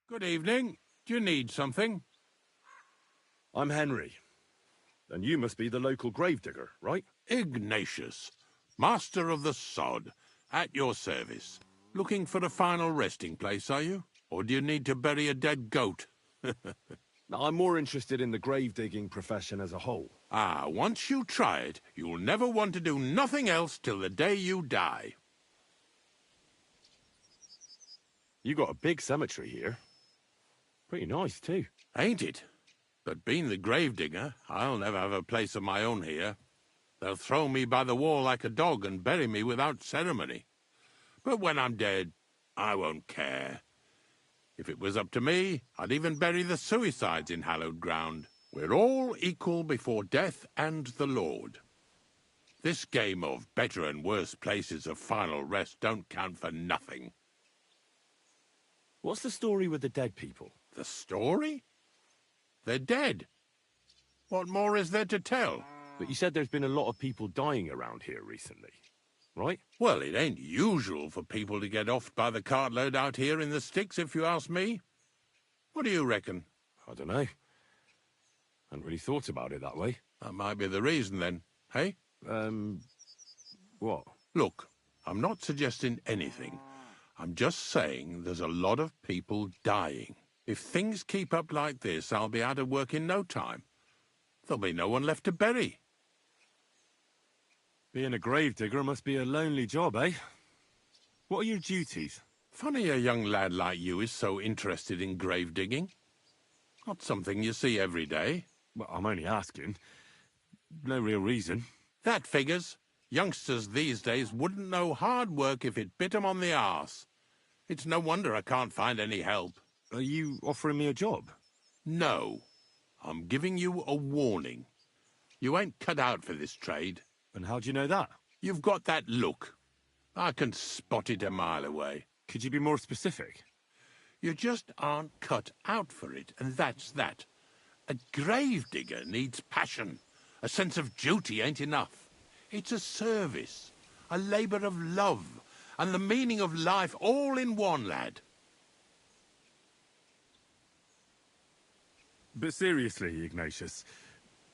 Speaker 20: Good evening. Do you need something?
Speaker 11: I'm Henry. And you must be the local gravedigger, right?
Speaker 20: Ignatius, master of the sod, at your service. Looking for a final resting place, are you? Or do you need to bury a dead goat?
Speaker 11: I'm more interested in the grave-digging profession as a whole.
Speaker 20: Once you try it, you'll never want to do nothing else till the day you die.
Speaker 11: You got a big cemetery here. Pretty nice, too.
Speaker 20: Ain't it? But being the gravedigger, I'll never have a place of my own here. They'll throw me by the wall like a dog and bury me without ceremony. But when I'm dead, I won't care. If it was up to me, I'd even bury the suicides in hallowed ground. We're all equal before death and the Lord. This game of better and worse places of final rest don't count for nothing.
Speaker 11: What's the story with the dead people?
Speaker 20: The story? They're dead. What more is there to tell?
Speaker 11: But you said there's been a lot of people dying around here recently, right?
Speaker 20: Well, it ain't usual for people to get offed by the cartload out here in the sticks, if you ask me. What do you reckon?
Speaker 11: I don't know. Hadn't really thought about it that way.
Speaker 20: That might be the reason, then, hey?
Speaker 11: What?
Speaker 20: Look, I'm not suggesting anything. I'm just saying there's a lot of people dying. If things keep up like this, I'll be out of work in no time. There'll be no one left to bury.
Speaker 11: Being a gravedigger must be a lonely job, eh? What are your duties?
Speaker 20: Funny a young lad like you is so interested in grave digging. Not something you see every day.
Speaker 11: Well, I'm only asking. No real reason.
Speaker 20: That figures. Youngsters these days wouldn't know hard work if it bit 'em on the arse. It's no wonder I can't find any help.
Speaker 11: Are you offering me a job?
Speaker 20: No. I'm giving you a warning. You ain't cut out for this trade.
Speaker 11: And how do you know that?
Speaker 20: You've got that look. I can spot it a mile away.
Speaker 11: Could you be more specific?
Speaker 20: You just aren't cut out for it, and that's that. A gravedigger needs passion. A sense of duty ain't enough. It's a service, a labour of love, and the meaning of life all in one, lad.
Speaker 11: But seriously, Ignatius,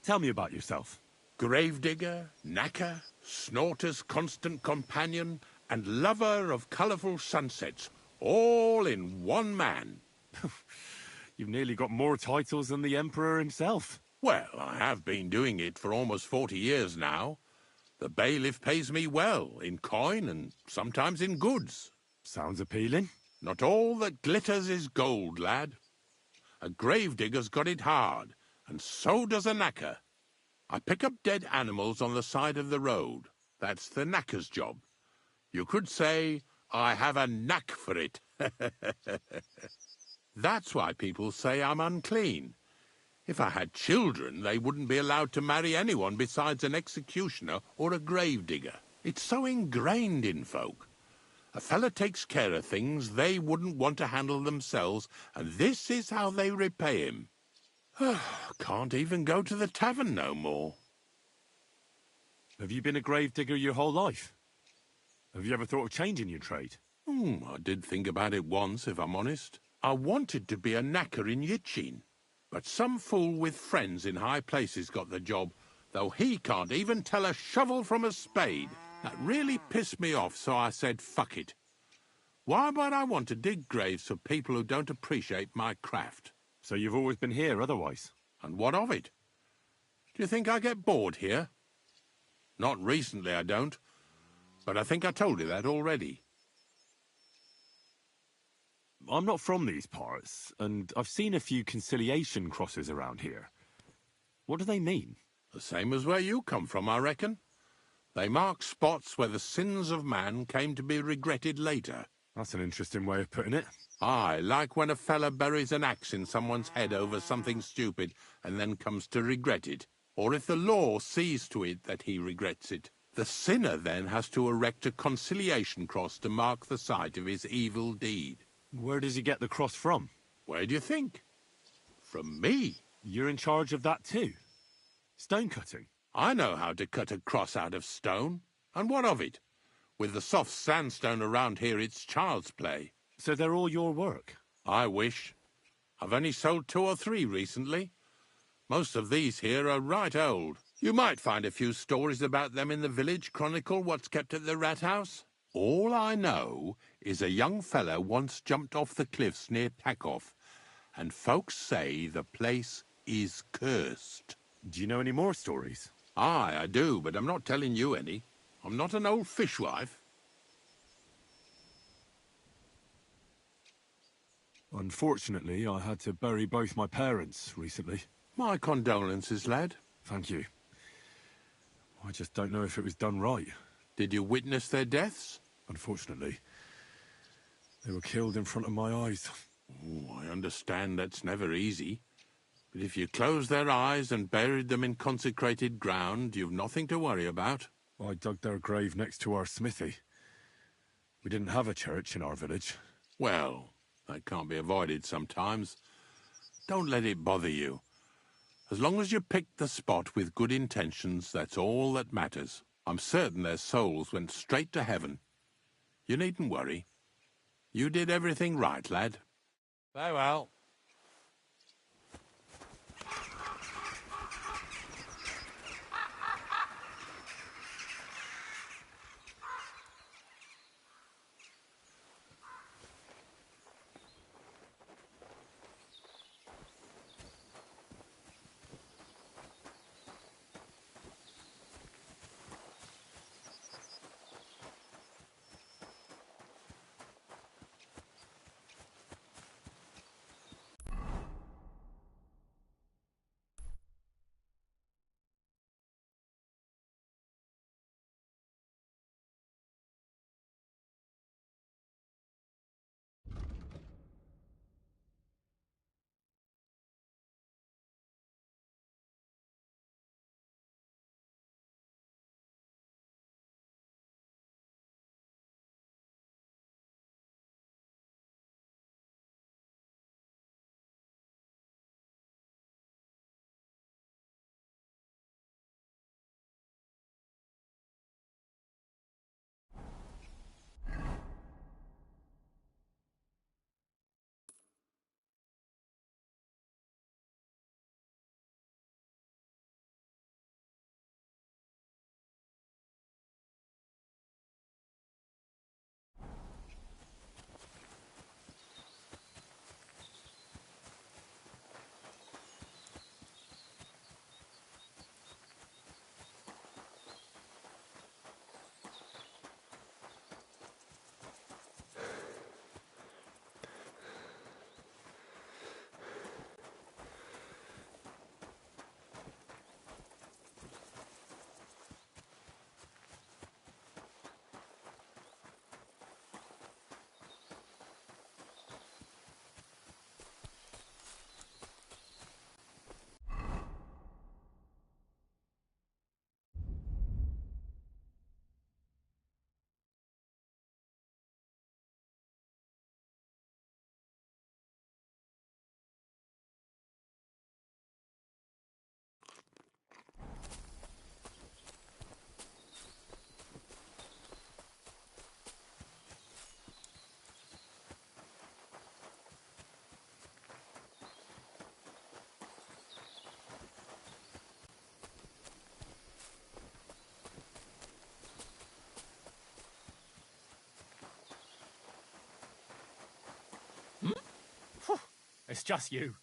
Speaker 11: tell me about yourself.
Speaker 20: Gravedigger, knacker, snorter's constant companion, and lover of colourful sunsets, all in one man.
Speaker 11: You've nearly got more titles than the Emperor himself.
Speaker 20: Well, I have been doing it for almost 40 years now. The bailiff pays me well, in coin and sometimes in goods.
Speaker 11: Sounds appealing.
Speaker 20: Not all that glitters is gold, lad. A gravedigger's got it hard, and so does a knacker. I pick up dead animals on the side of the road. That's the knacker's job. You could say, I have a knack for it. That's why people say I'm unclean. If I had children, they wouldn't be allowed to marry anyone besides an executioner or a gravedigger. It's so ingrained in folk. A fella takes care of things they wouldn't want to handle themselves, and this is how they repay him. Can't even go to the tavern no more.
Speaker 11: Have you been a gravedigger your whole life? Have you ever thought of changing your trade?
Speaker 20: I did think about it once, if I'm honest. I wanted to be a knacker in Yitchin, but some fool with friends in high places got the job, though he can't even tell a shovel from a spade. That really pissed me off, so I said, fuck it. Why would I want to dig graves for people who don't appreciate my craft?
Speaker 11: So you've always been here otherwise?
Speaker 20: And what of it? Do you think I get bored here? Not recently, I don't. But I think I told you that already.
Speaker 11: I'm not from these parts, and I've seen a few conciliation crosses around here. What do they mean?
Speaker 20: The same as where you come from, I reckon. They mark spots where the sins of man came to be regretted later.
Speaker 11: That's an interesting way of putting it.
Speaker 20: Aye, like when a fella buries an axe in someone's head over something stupid and then comes to regret it. Or if the law sees to it that he regrets it. The sinner then has to erect a conciliation cross to mark the site of his evil deed.
Speaker 11: Where does he get the cross from?
Speaker 20: Where do you think? From me.
Speaker 11: You're in charge of that too? Stone cutting?
Speaker 20: I know how to cut a cross out of stone. And what of it? With the soft sandstone around here, it's child's play.
Speaker 11: So they're all your work?
Speaker 20: I wish. I've only sold 2 or 3 recently. Most of these here are right old. You might find a few stories about them in the village chronicle what's kept at the rat house. All I know is a young fella once jumped off the cliffs near Takoff, and folks say the place is cursed.
Speaker 11: Do you know any more stories?
Speaker 20: Aye, I do, but I'm not telling you any. I'm not an old fishwife.
Speaker 11: Unfortunately, I had to bury both my parents recently.
Speaker 20: My condolences, lad.
Speaker 11: Thank you. I just don't know if it was done right.
Speaker 20: Did you witness their deaths?
Speaker 11: Unfortunately. They were killed in front of my eyes.
Speaker 20: Oh, I understand that's never easy. But if you closed their eyes and buried them in consecrated ground, you've nothing to worry about.
Speaker 11: I dug their grave next to our smithy. We didn't have a church in our village.
Speaker 20: Well, that can't be avoided sometimes. Don't let it bother you. As long as you picked the spot with good intentions, that's all that matters. I'm certain their souls went straight to heaven. You needn't worry. You did everything right, lad.
Speaker 7: Very well.
Speaker 9: It's just you.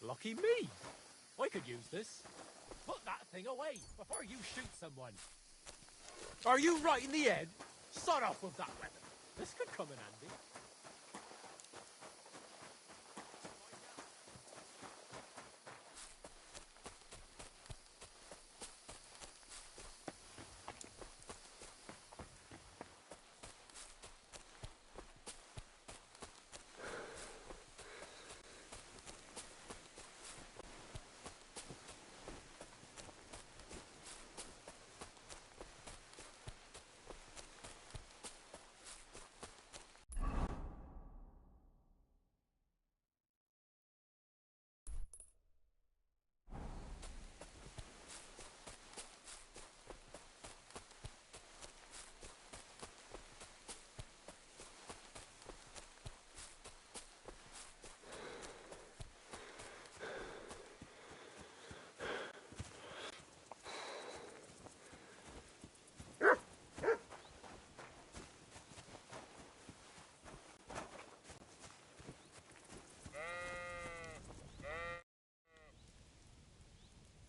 Speaker 9: Lucky me! I could use this. Put that thing away before you shoot someone. Are you right in the head? Sod off with that weapon. This could come in handy.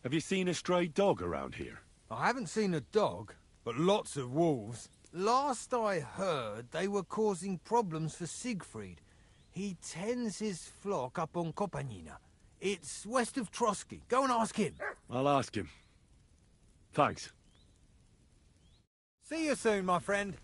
Speaker 11: Have you seen a stray dog around here?
Speaker 5: I haven't seen a dog, but lots of wolves. Last I heard, they were causing problems for Siegfried. He tends his flock up on Kopanina. It's west of Trotsky. Go and ask him.
Speaker 11: I'll ask him. Thanks.
Speaker 5: See you soon, my friend.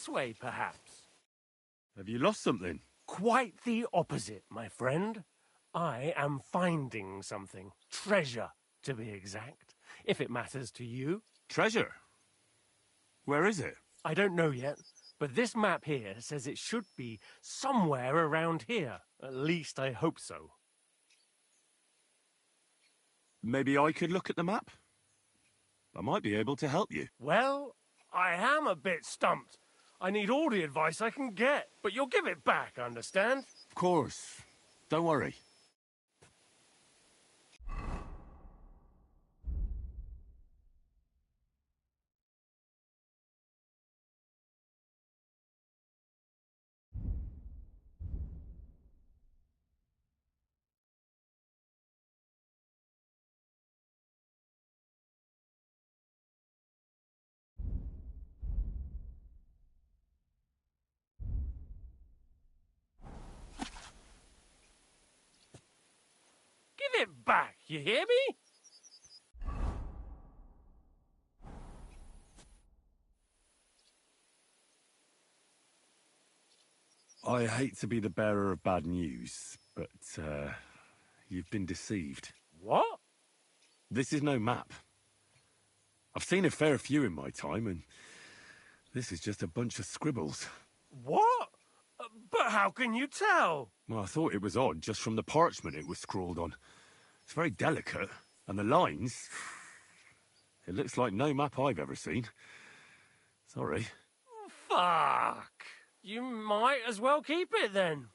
Speaker 7: this way, perhaps.
Speaker 8: Have you lost something?
Speaker 7: Quite the opposite, my friend. I am finding something. Treasure, to be exact, if it matters to you.
Speaker 8: Treasure? Where is it?
Speaker 7: I don't know yet, but this map here says it should be somewhere around here. At least I hope so.
Speaker 8: Maybe I could look at the map? I might be able to help you.
Speaker 7: Well, I am a bit stumped. I need all the advice I can get, but you'll give it back, understand?
Speaker 8: Of course. Don't worry.
Speaker 7: Give it back, you hear me?
Speaker 8: I hate to be the bearer of bad news, but, you've been deceived.
Speaker 7: What?
Speaker 8: This is no map. I've seen a fair few in my time, and this is just a bunch of scribbles.
Speaker 7: What? But how can you tell?
Speaker 8: Well, I thought it was odd just from the parchment it was scrawled on. It's very delicate, and the lines... It looks like no map I've ever seen. Sorry.
Speaker 7: Fuck. You might as well keep it then.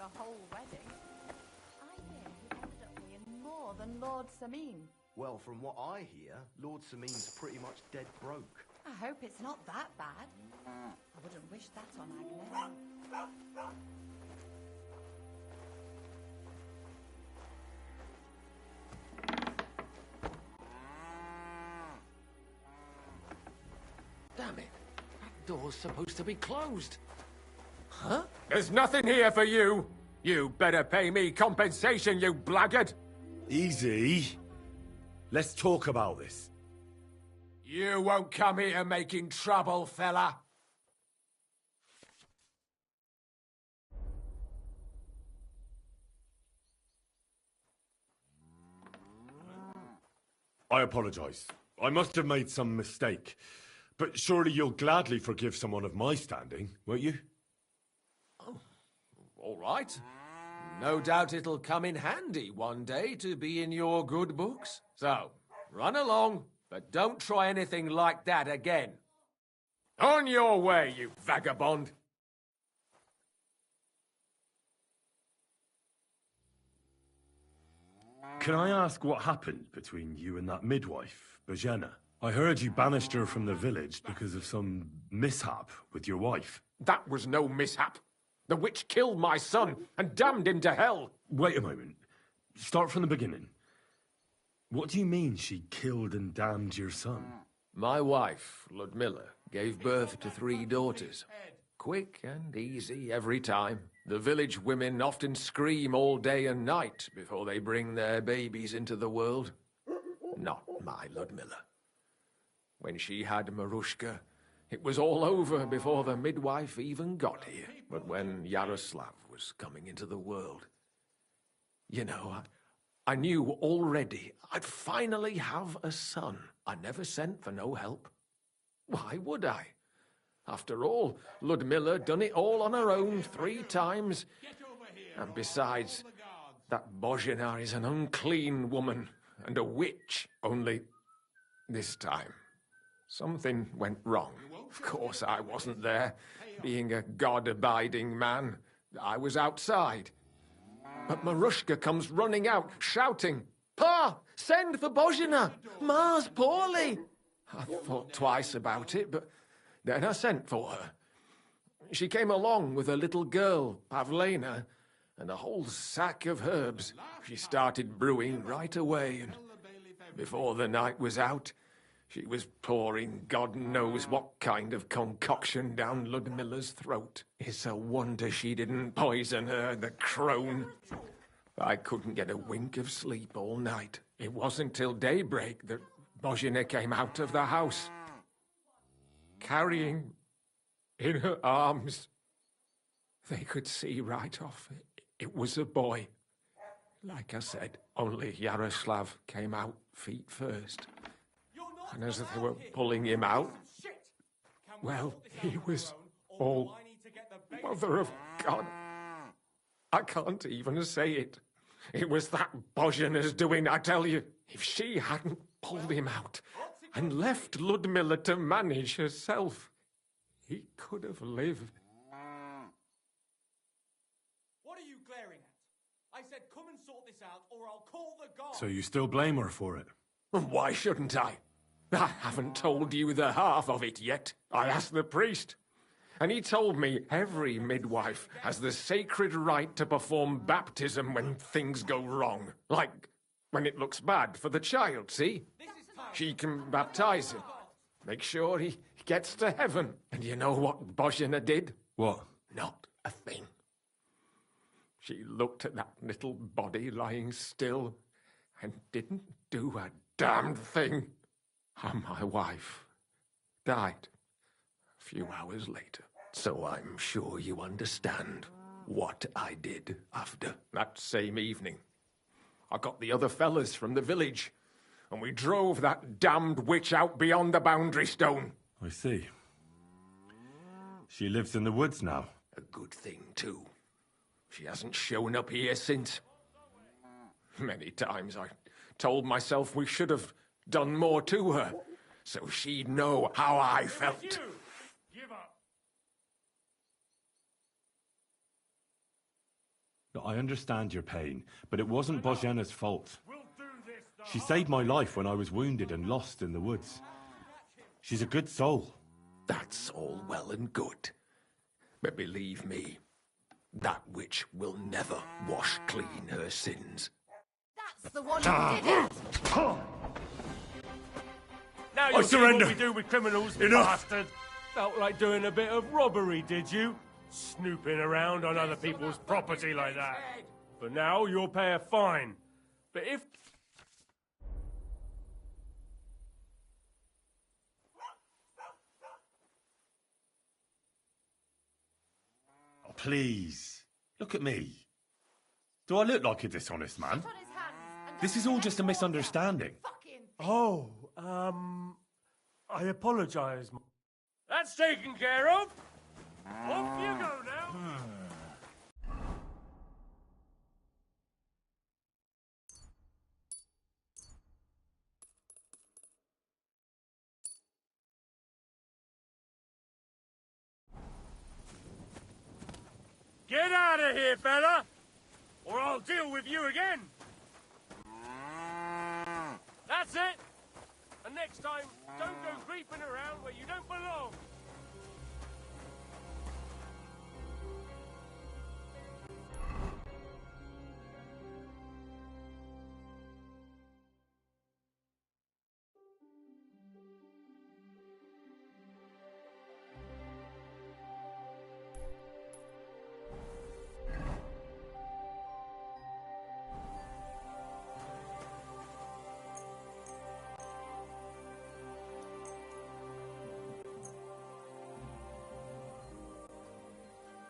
Speaker 10: the whole wedding. I hear he ended up being more than Lord Samin.
Speaker 3: Well, from what I hear, Lord Samin's pretty much dead broke.
Speaker 10: I hope it's not that bad. I wouldn't wish that on Agnes.
Speaker 9: Damn it. That door's supposed to be closed.
Speaker 1: Huh? There's nothing here for you. You better pay me compensation, you blackguard.
Speaker 11: Easy. Let's talk about this.
Speaker 1: You won't come here making trouble, fella.
Speaker 11: I apologize. I must have made some mistake. But surely you'll gladly forgive someone of my standing, won't you?
Speaker 9: Oh, all right. No doubt it'll come in handy one day to be in your good books. So, run along, but don't try anything like that again.
Speaker 1: On your way, you vagabond.
Speaker 11: Can I ask what happened between you and that midwife, Bojena? I heard you banished her from the village because of some mishap with your wife.
Speaker 1: That was no mishap. The witch killed my son and damned him to hell.
Speaker 11: Wait a moment. Start from the beginning. What do you mean she killed and damned your son?
Speaker 9: My wife, Ludmilla, gave birth to 3 daughters. Quick and easy every time. The village women often scream all day and night before they bring their babies into the world. Not my Ludmilla. When she had Marushka, it was all over before the midwife even got here. But when Yaroslav was coming into the world, you know, I knew already I'd finally have a son. I never sent for no help. Why would I? After all, Ludmilla done it all on her own 3 times. And besides, that Bozhena is an unclean woman and a witch. Only this time, something went wrong. Of course, I wasn't there. Being a God-abiding man, I was outside. But Marushka comes running out, shouting, "Pa, send for Bozhena! Ma's poorly!" I thought twice about it, but then I sent for her. She came along with a little girl, Pavlena, and a whole sack of herbs. She started brewing right away, and before the night was out, she was pouring God knows what kind of concoction down Ludmilla's throat. It's a wonder she didn't poison her, the crone. I couldn't get a wink of sleep all night. It wasn't till daybreak that Bozhena came out of the house, carrying in her arms. They could see right off it was a boy. Like I said, only Yaroslav came out feet first. And as they were pulling him out, well, he was all Mother of God. I can't even say it. It was that Bozhena's doing, I tell you. If she hadn't pulled him out and left Ludmilla to manage herself, he could have lived.
Speaker 21: What are you glaring at? I said come and sort this out or I'll call the guards.
Speaker 11: So you still blame her for it?
Speaker 1: Why shouldn't I? I haven't told you the half of it yet. I asked the priest, and he told me every midwife has the sacred right to perform baptism when things go wrong. Like when it looks bad for the child, see? She can baptize him. Make sure he gets to heaven. And you know what Bozhena did?
Speaker 11: What?
Speaker 1: Not a thing. She looked at that little body lying still and didn't do a damned thing. And my wife died a few hours later. So I'm sure you understand what I did after that same evening. I got the other fellas from the village, and we drove that damned witch out beyond the boundary stone.
Speaker 11: I see. She lives in the woods now.
Speaker 1: A good thing, too. She hasn't shown up here since. Many times I told myself we should have done more to her, so she'd know how I felt.
Speaker 21: Give up.
Speaker 11: Look, I understand your pain, but it wasn't Bozhena's fault. She saved my life when I was wounded and lost in the woods. She's a good soul.
Speaker 1: That's all well and good. But believe me, that witch will never wash clean her sins.
Speaker 10: That's the one who did it!
Speaker 7: Now you'll see
Speaker 11: surrender.
Speaker 7: what we do with criminals,
Speaker 11: Enough.
Speaker 7: bastard! Felt like doing a bit of robbery, did you? Snooping around on other people's property like that. But now you'll pay a fine. But if...
Speaker 11: Oh, please. Look at me. Do I look like a dishonest man? This is all just a misunderstanding.
Speaker 7: Oh, I apologise. That's taken care of. Off you go now. Get out of here, fella, or I'll deal with you again. That's it. And next time, don't go creeping around where you don't belong.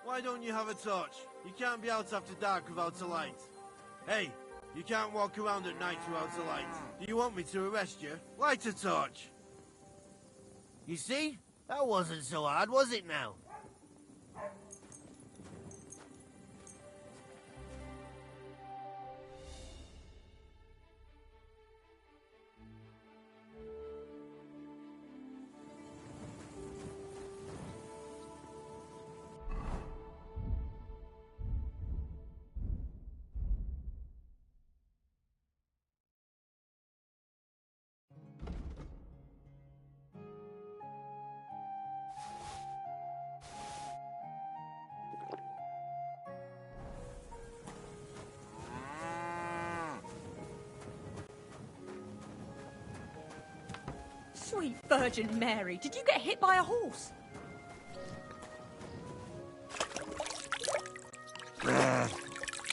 Speaker 6: Why don't you have a torch? You can't be out after dark without a light. Hey, you can't walk around at night without a light. Do you want me to arrest you? Light a torch.
Speaker 17: You see? That wasn't so hard, was it now?
Speaker 2: Sweet Virgin Mary, did you get hit by a horse?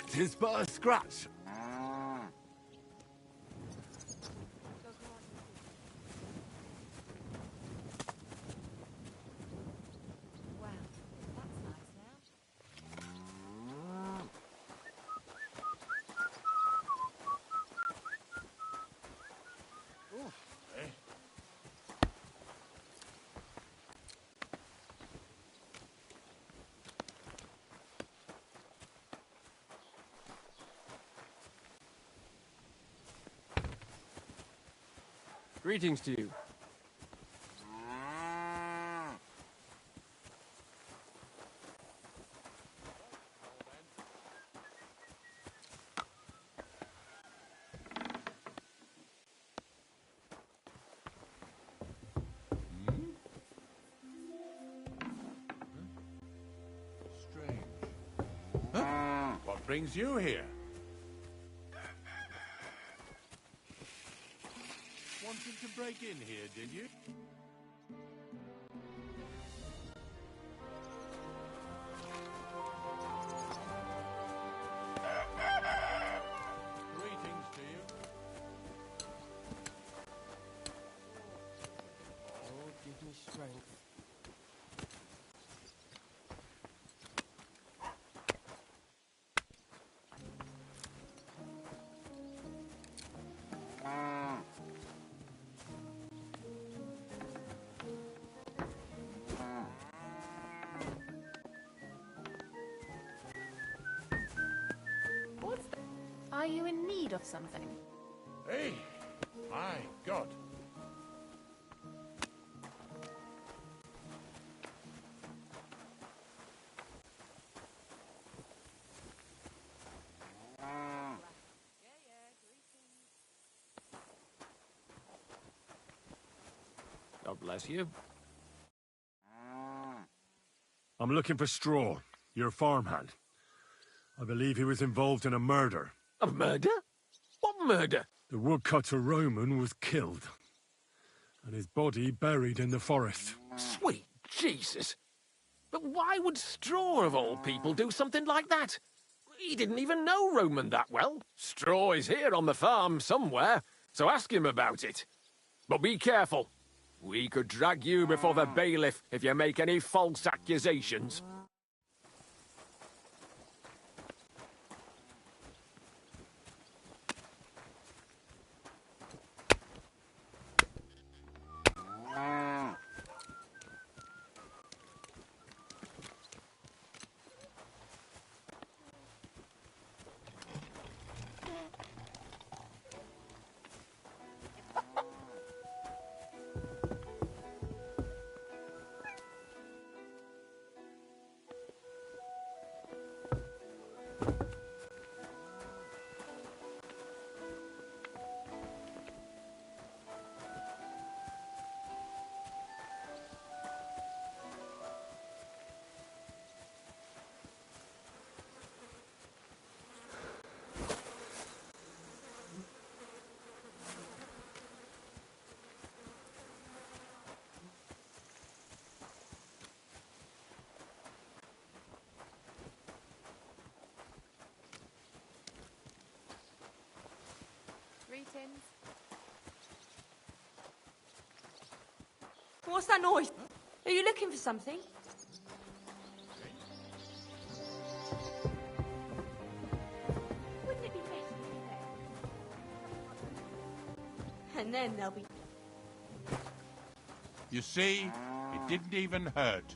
Speaker 11: Tis but a scratch.
Speaker 7: Greetings to you.
Speaker 20: What brings you here? Wanted to break in here, did you? Greetings to you.
Speaker 7: Oh, give me strength.
Speaker 10: Are you in need of something?
Speaker 20: Hey, my God.
Speaker 14: God bless you.
Speaker 8: I'm looking for Straw, your farmhand. I believe he was involved in a murder.
Speaker 14: A murder? What murder?
Speaker 8: The woodcutter Roman was killed, and his body buried in the forest.
Speaker 14: Sweet Jesus! But why would Straw, of all people, do something like that? He didn't even know Roman that well. Straw is here on the farm somewhere, so ask him about it. But be careful. We could drag you before the bailiff if you make any false accusations.
Speaker 10: Greetings.
Speaker 2: What's that noise? Are you looking for something? Wouldn't it be better if and then they'll be...
Speaker 20: You see, it didn't even hurt.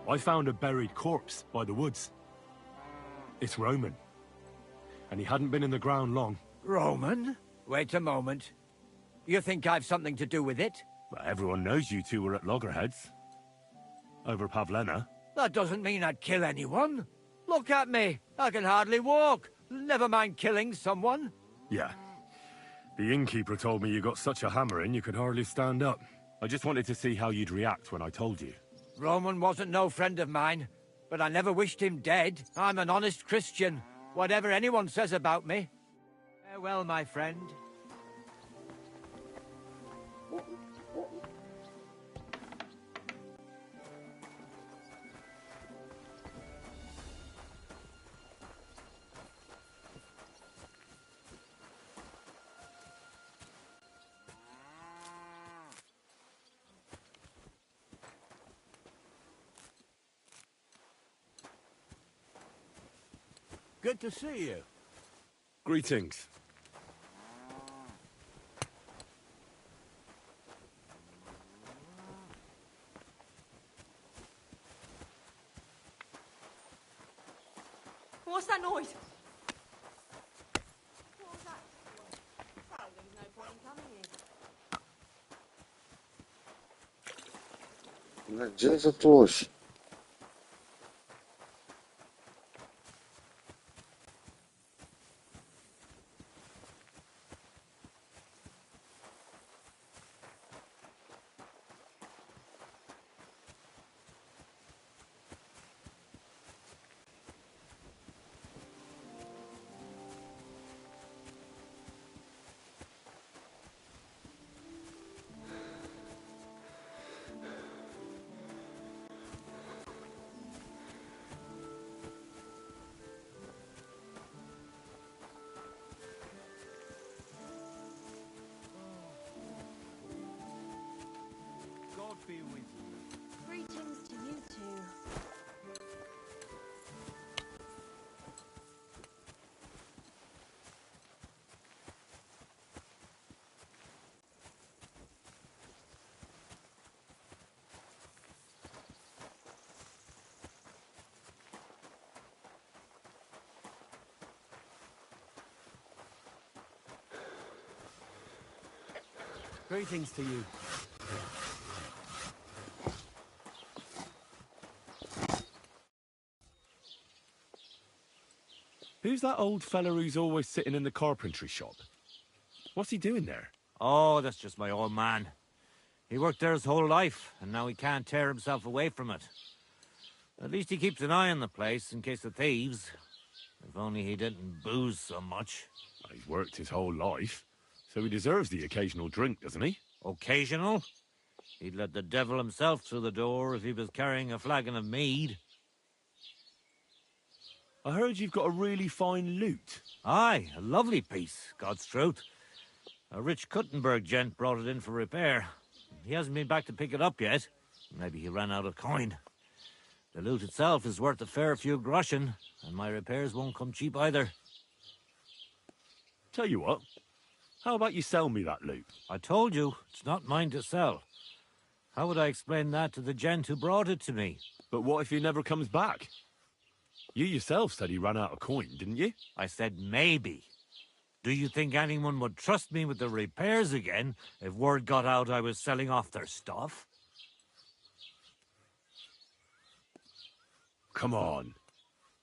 Speaker 8: I found a buried corpse by the woods. It's Roman. And he hadn't been in the ground long.
Speaker 5: Roman? Wait a moment. You think I've something to do with it?
Speaker 8: Well, everyone knows you two were at loggerheads. Over Pavlena.
Speaker 5: That doesn't mean I'd kill anyone. Look at me. I can hardly walk. Never mind killing someone.
Speaker 8: Yeah. The innkeeper told me you got such a hammering you could hardly stand up. I just wanted to see how you'd react when I told you.
Speaker 5: Roman wasn't no friend of mine, but I never wished him dead. I'm an honest Christian, whatever anyone says about me. Farewell, my friend.
Speaker 13: Good to see you.
Speaker 8: Greetings.
Speaker 2: What's that noise? What was that? Well, there was no point in coming here.
Speaker 18: Где эта площадь?
Speaker 15: Be with you.
Speaker 2: Greetings to you too.
Speaker 5: Greetings to you.
Speaker 8: Who's that old fella who's always sitting in the carpentry shop? What's he doing there?
Speaker 16: Oh, that's just my old man. He worked there his whole life, and now he can't tear himself away from it. At least he keeps an eye on the place in case of thieves. If only he didn't booze so much.
Speaker 8: He's worked his whole life, so he deserves the occasional drink, doesn't he?
Speaker 16: Occasional? He'd let the devil himself through the door if he was carrying a flagon of mead.
Speaker 8: I heard you've got a really fine lute.
Speaker 16: Aye, a lovely piece, God's truth. A rich Kuttenberg gent brought it in for repair. He hasn't been back to pick it up yet. Maybe he ran out of coin. The loot itself is worth a fair few groschen, and my repairs won't come cheap either.
Speaker 8: Tell you what, how about you sell me that loot?
Speaker 16: I told you, it's not mine to sell. How would I explain that to the gent who brought it to me?
Speaker 8: But what if he never comes back? You yourself said he ran out of coin, didn't you?
Speaker 16: I said maybe. Do you think anyone would trust me with the repairs again if word got out I was selling off their stuff?
Speaker 8: Come on.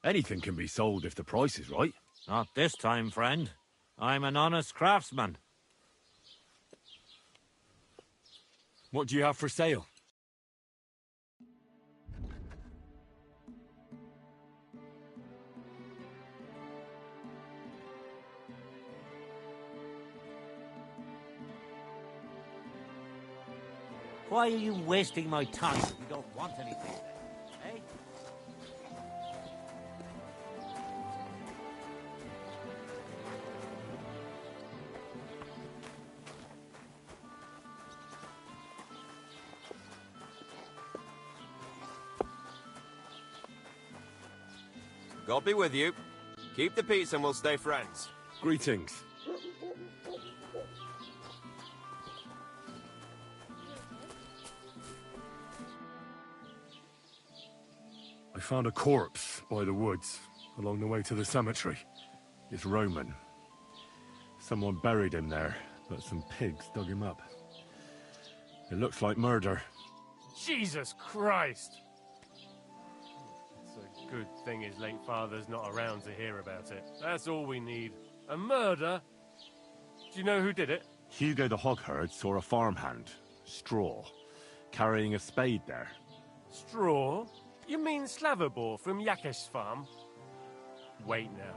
Speaker 8: Anything can be sold if the price is right.
Speaker 16: Not this time, friend. I'm an honest craftsman.
Speaker 8: What do you have for sale?
Speaker 16: Why are you wasting my time if you don't want anything, eh?
Speaker 22: God be with you. Keep the peace and we'll stay friends.
Speaker 8: Greetings. I found a corpse by the woods, along the way to the cemetery. It's Roman. Someone buried him there, but some pigs dug him up. It looks like murder.
Speaker 7: Jesus Christ! It's a good thing his late father's not around to hear about it. That's all we need. A murder? Do you know who did it?
Speaker 8: Hugo the hogherd saw a farmhand, Straw, carrying a spade there.
Speaker 7: Straw? You mean Slavobor from Yakesh's farm? Wait now.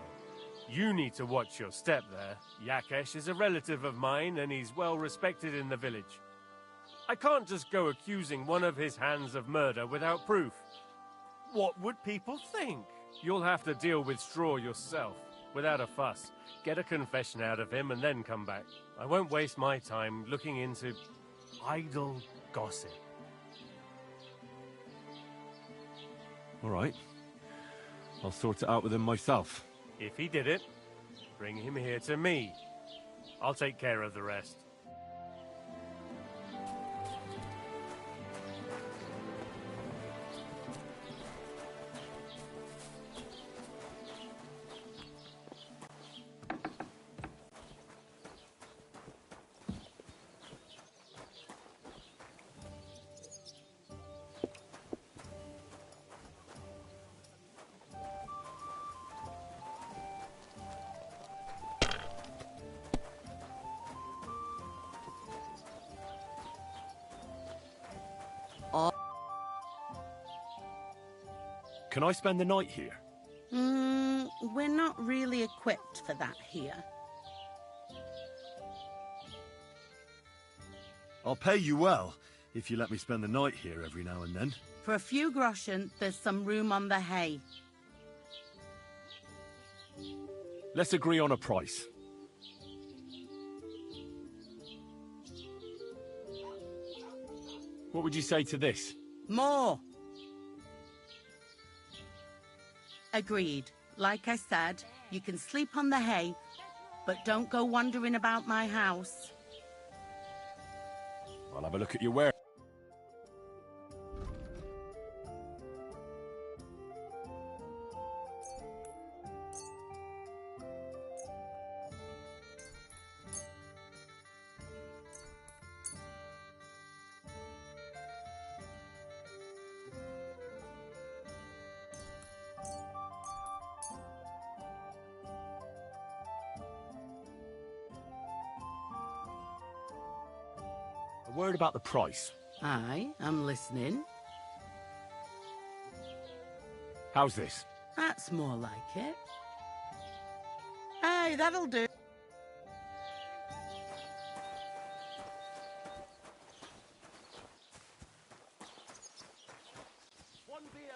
Speaker 7: You need to watch your step there. Yakesh is a relative of mine and he's well respected in the village. I can't just go accusing one of his hands of murder without proof. What would people think? You'll have to deal with Straw yourself, without a fuss. Get a confession out of him and then come back. I won't waste my time looking into idle gossip.
Speaker 8: All right. I'll sort it out with him myself.
Speaker 7: If he did it, bring him here to me. I'll take care of the rest.
Speaker 8: Can I spend the night here?
Speaker 12: We're not really equipped for that here.
Speaker 3: I'll pay you well if you let me spend the night here every now and then.
Speaker 12: For a few groschen, there's some room on the hay.
Speaker 8: Let's agree on a price. What would you say to this?
Speaker 12: More. Agreed. Like I said, you can sleep on the hay, but don't go wandering about my house.
Speaker 8: I'll have a look at your ware. word about the price.
Speaker 12: Aye, I'm listening.
Speaker 8: How's this?
Speaker 12: That's more like it. Aye, that'll do.
Speaker 9: One beer.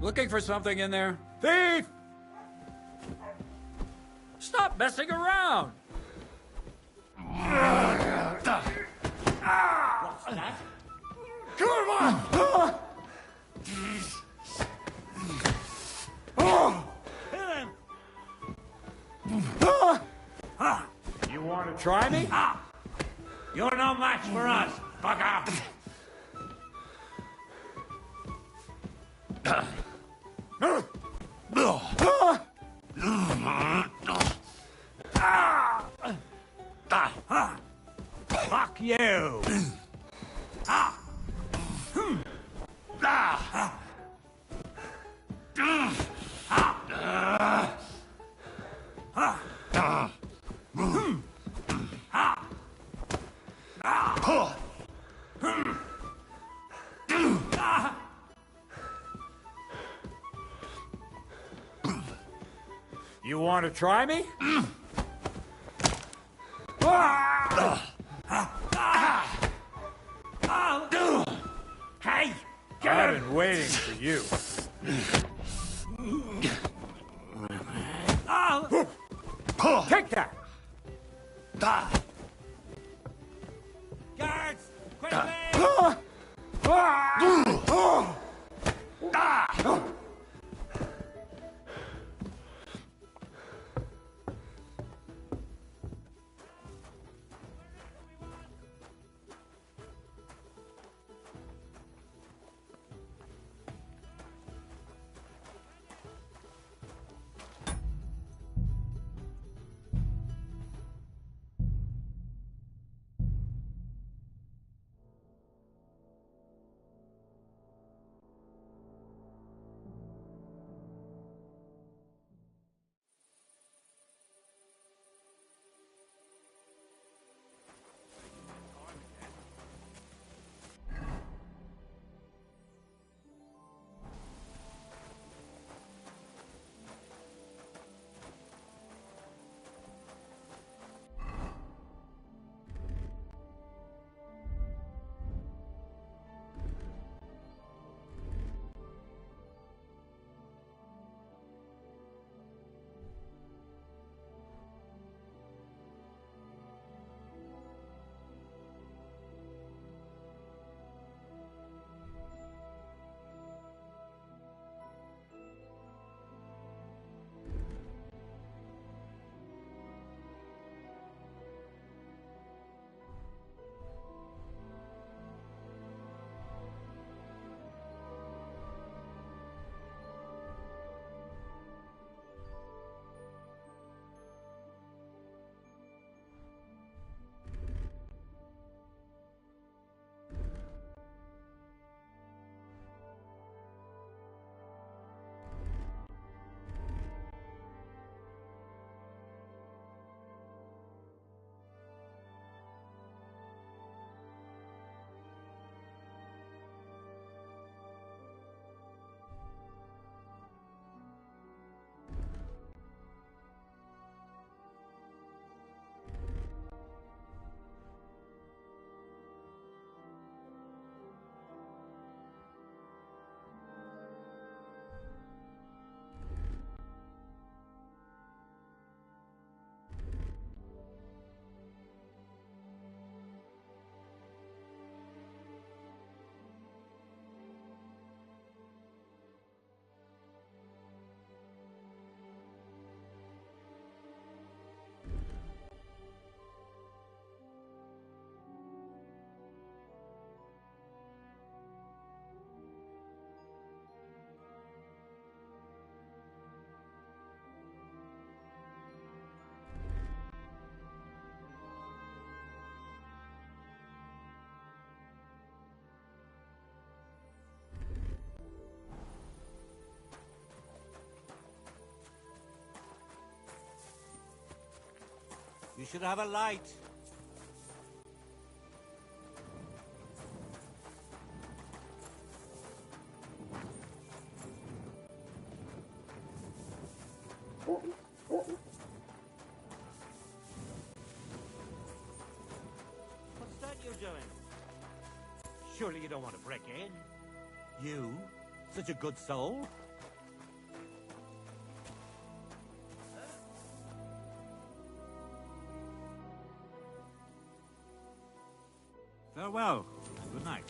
Speaker 4: Looking for something in there?
Speaker 3: Thief!
Speaker 4: Stop messing around!
Speaker 9: What's that?
Speaker 3: Come on!
Speaker 4: You want to try me?
Speaker 16: You're no match for us, fucker! Fuck you!
Speaker 4: You want to try me?
Speaker 16: Hey!
Speaker 4: I've been waiting for you. Take that!
Speaker 16: Guards! Quickly! You should have a light. What's that you're doing? Surely you don't want to break in? You? Such a good soul? Farewell. Good night.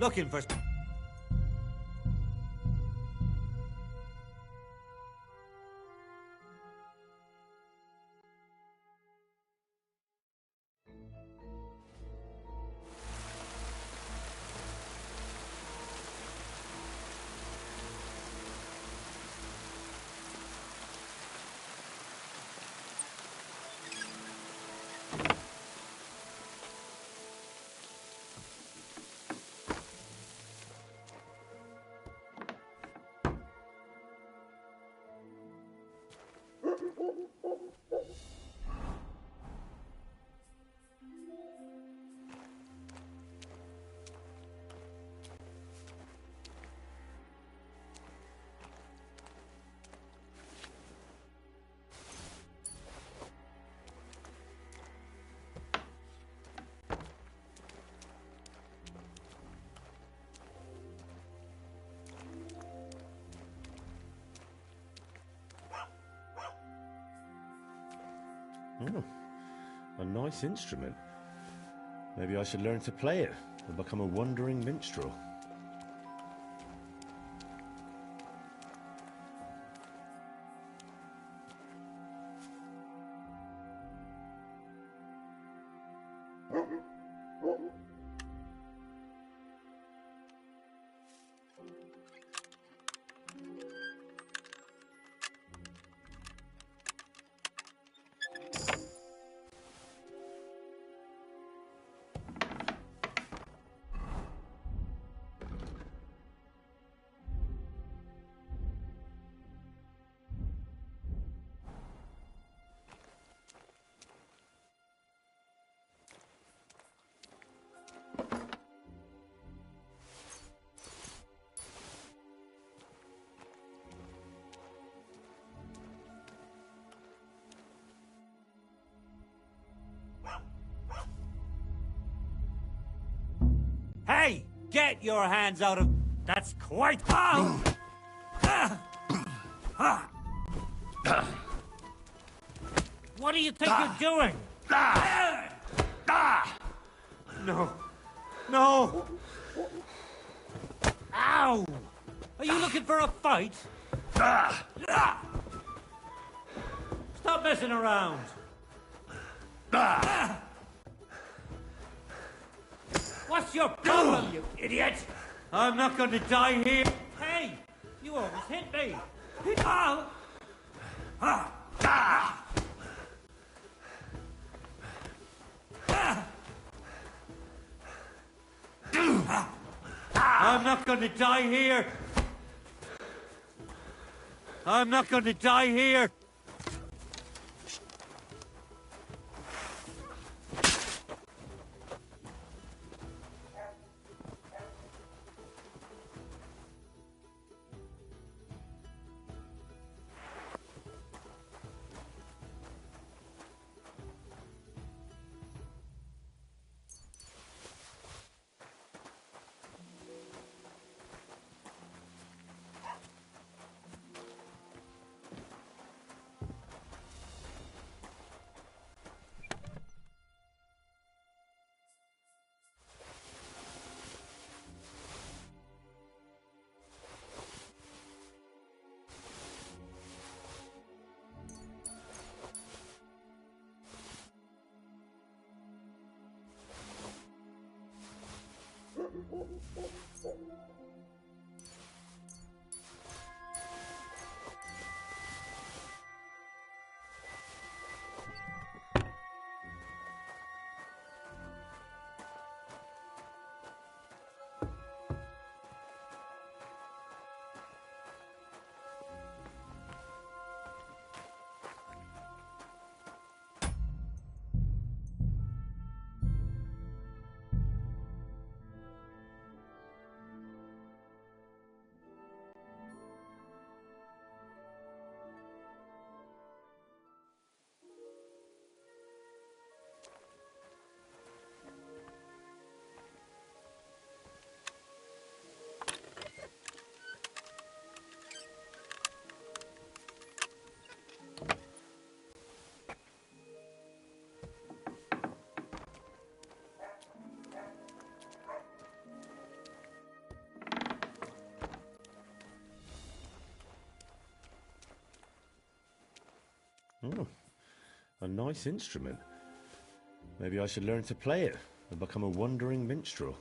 Speaker 16: Looking for...
Speaker 11: Oh, a nice instrument. Maybe I should learn to play it and become a wandering minstrel.
Speaker 16: Hey! Get your hands out of... That's quite... Ow! What do you think you're doing? No. No! Ow! Are you looking for a fight? Stop messing around! What's your problem, you idiot? I'm not going to die here. Hey! You almost hit me! Ow! I'm not going to die here! I'm not going to die here!
Speaker 11: Oh, a nice instrument. Maybe I should learn to play it and become a wandering minstrel.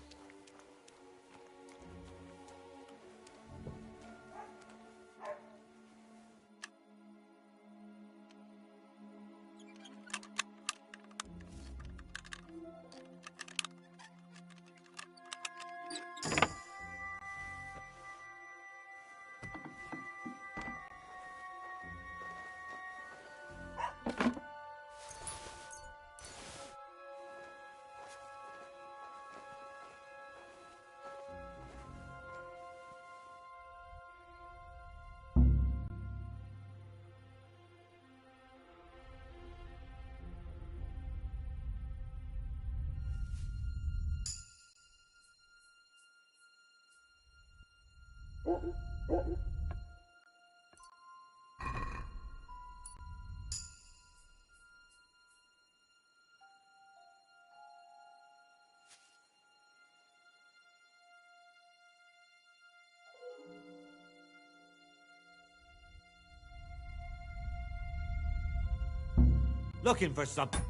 Speaker 16: Looking for something.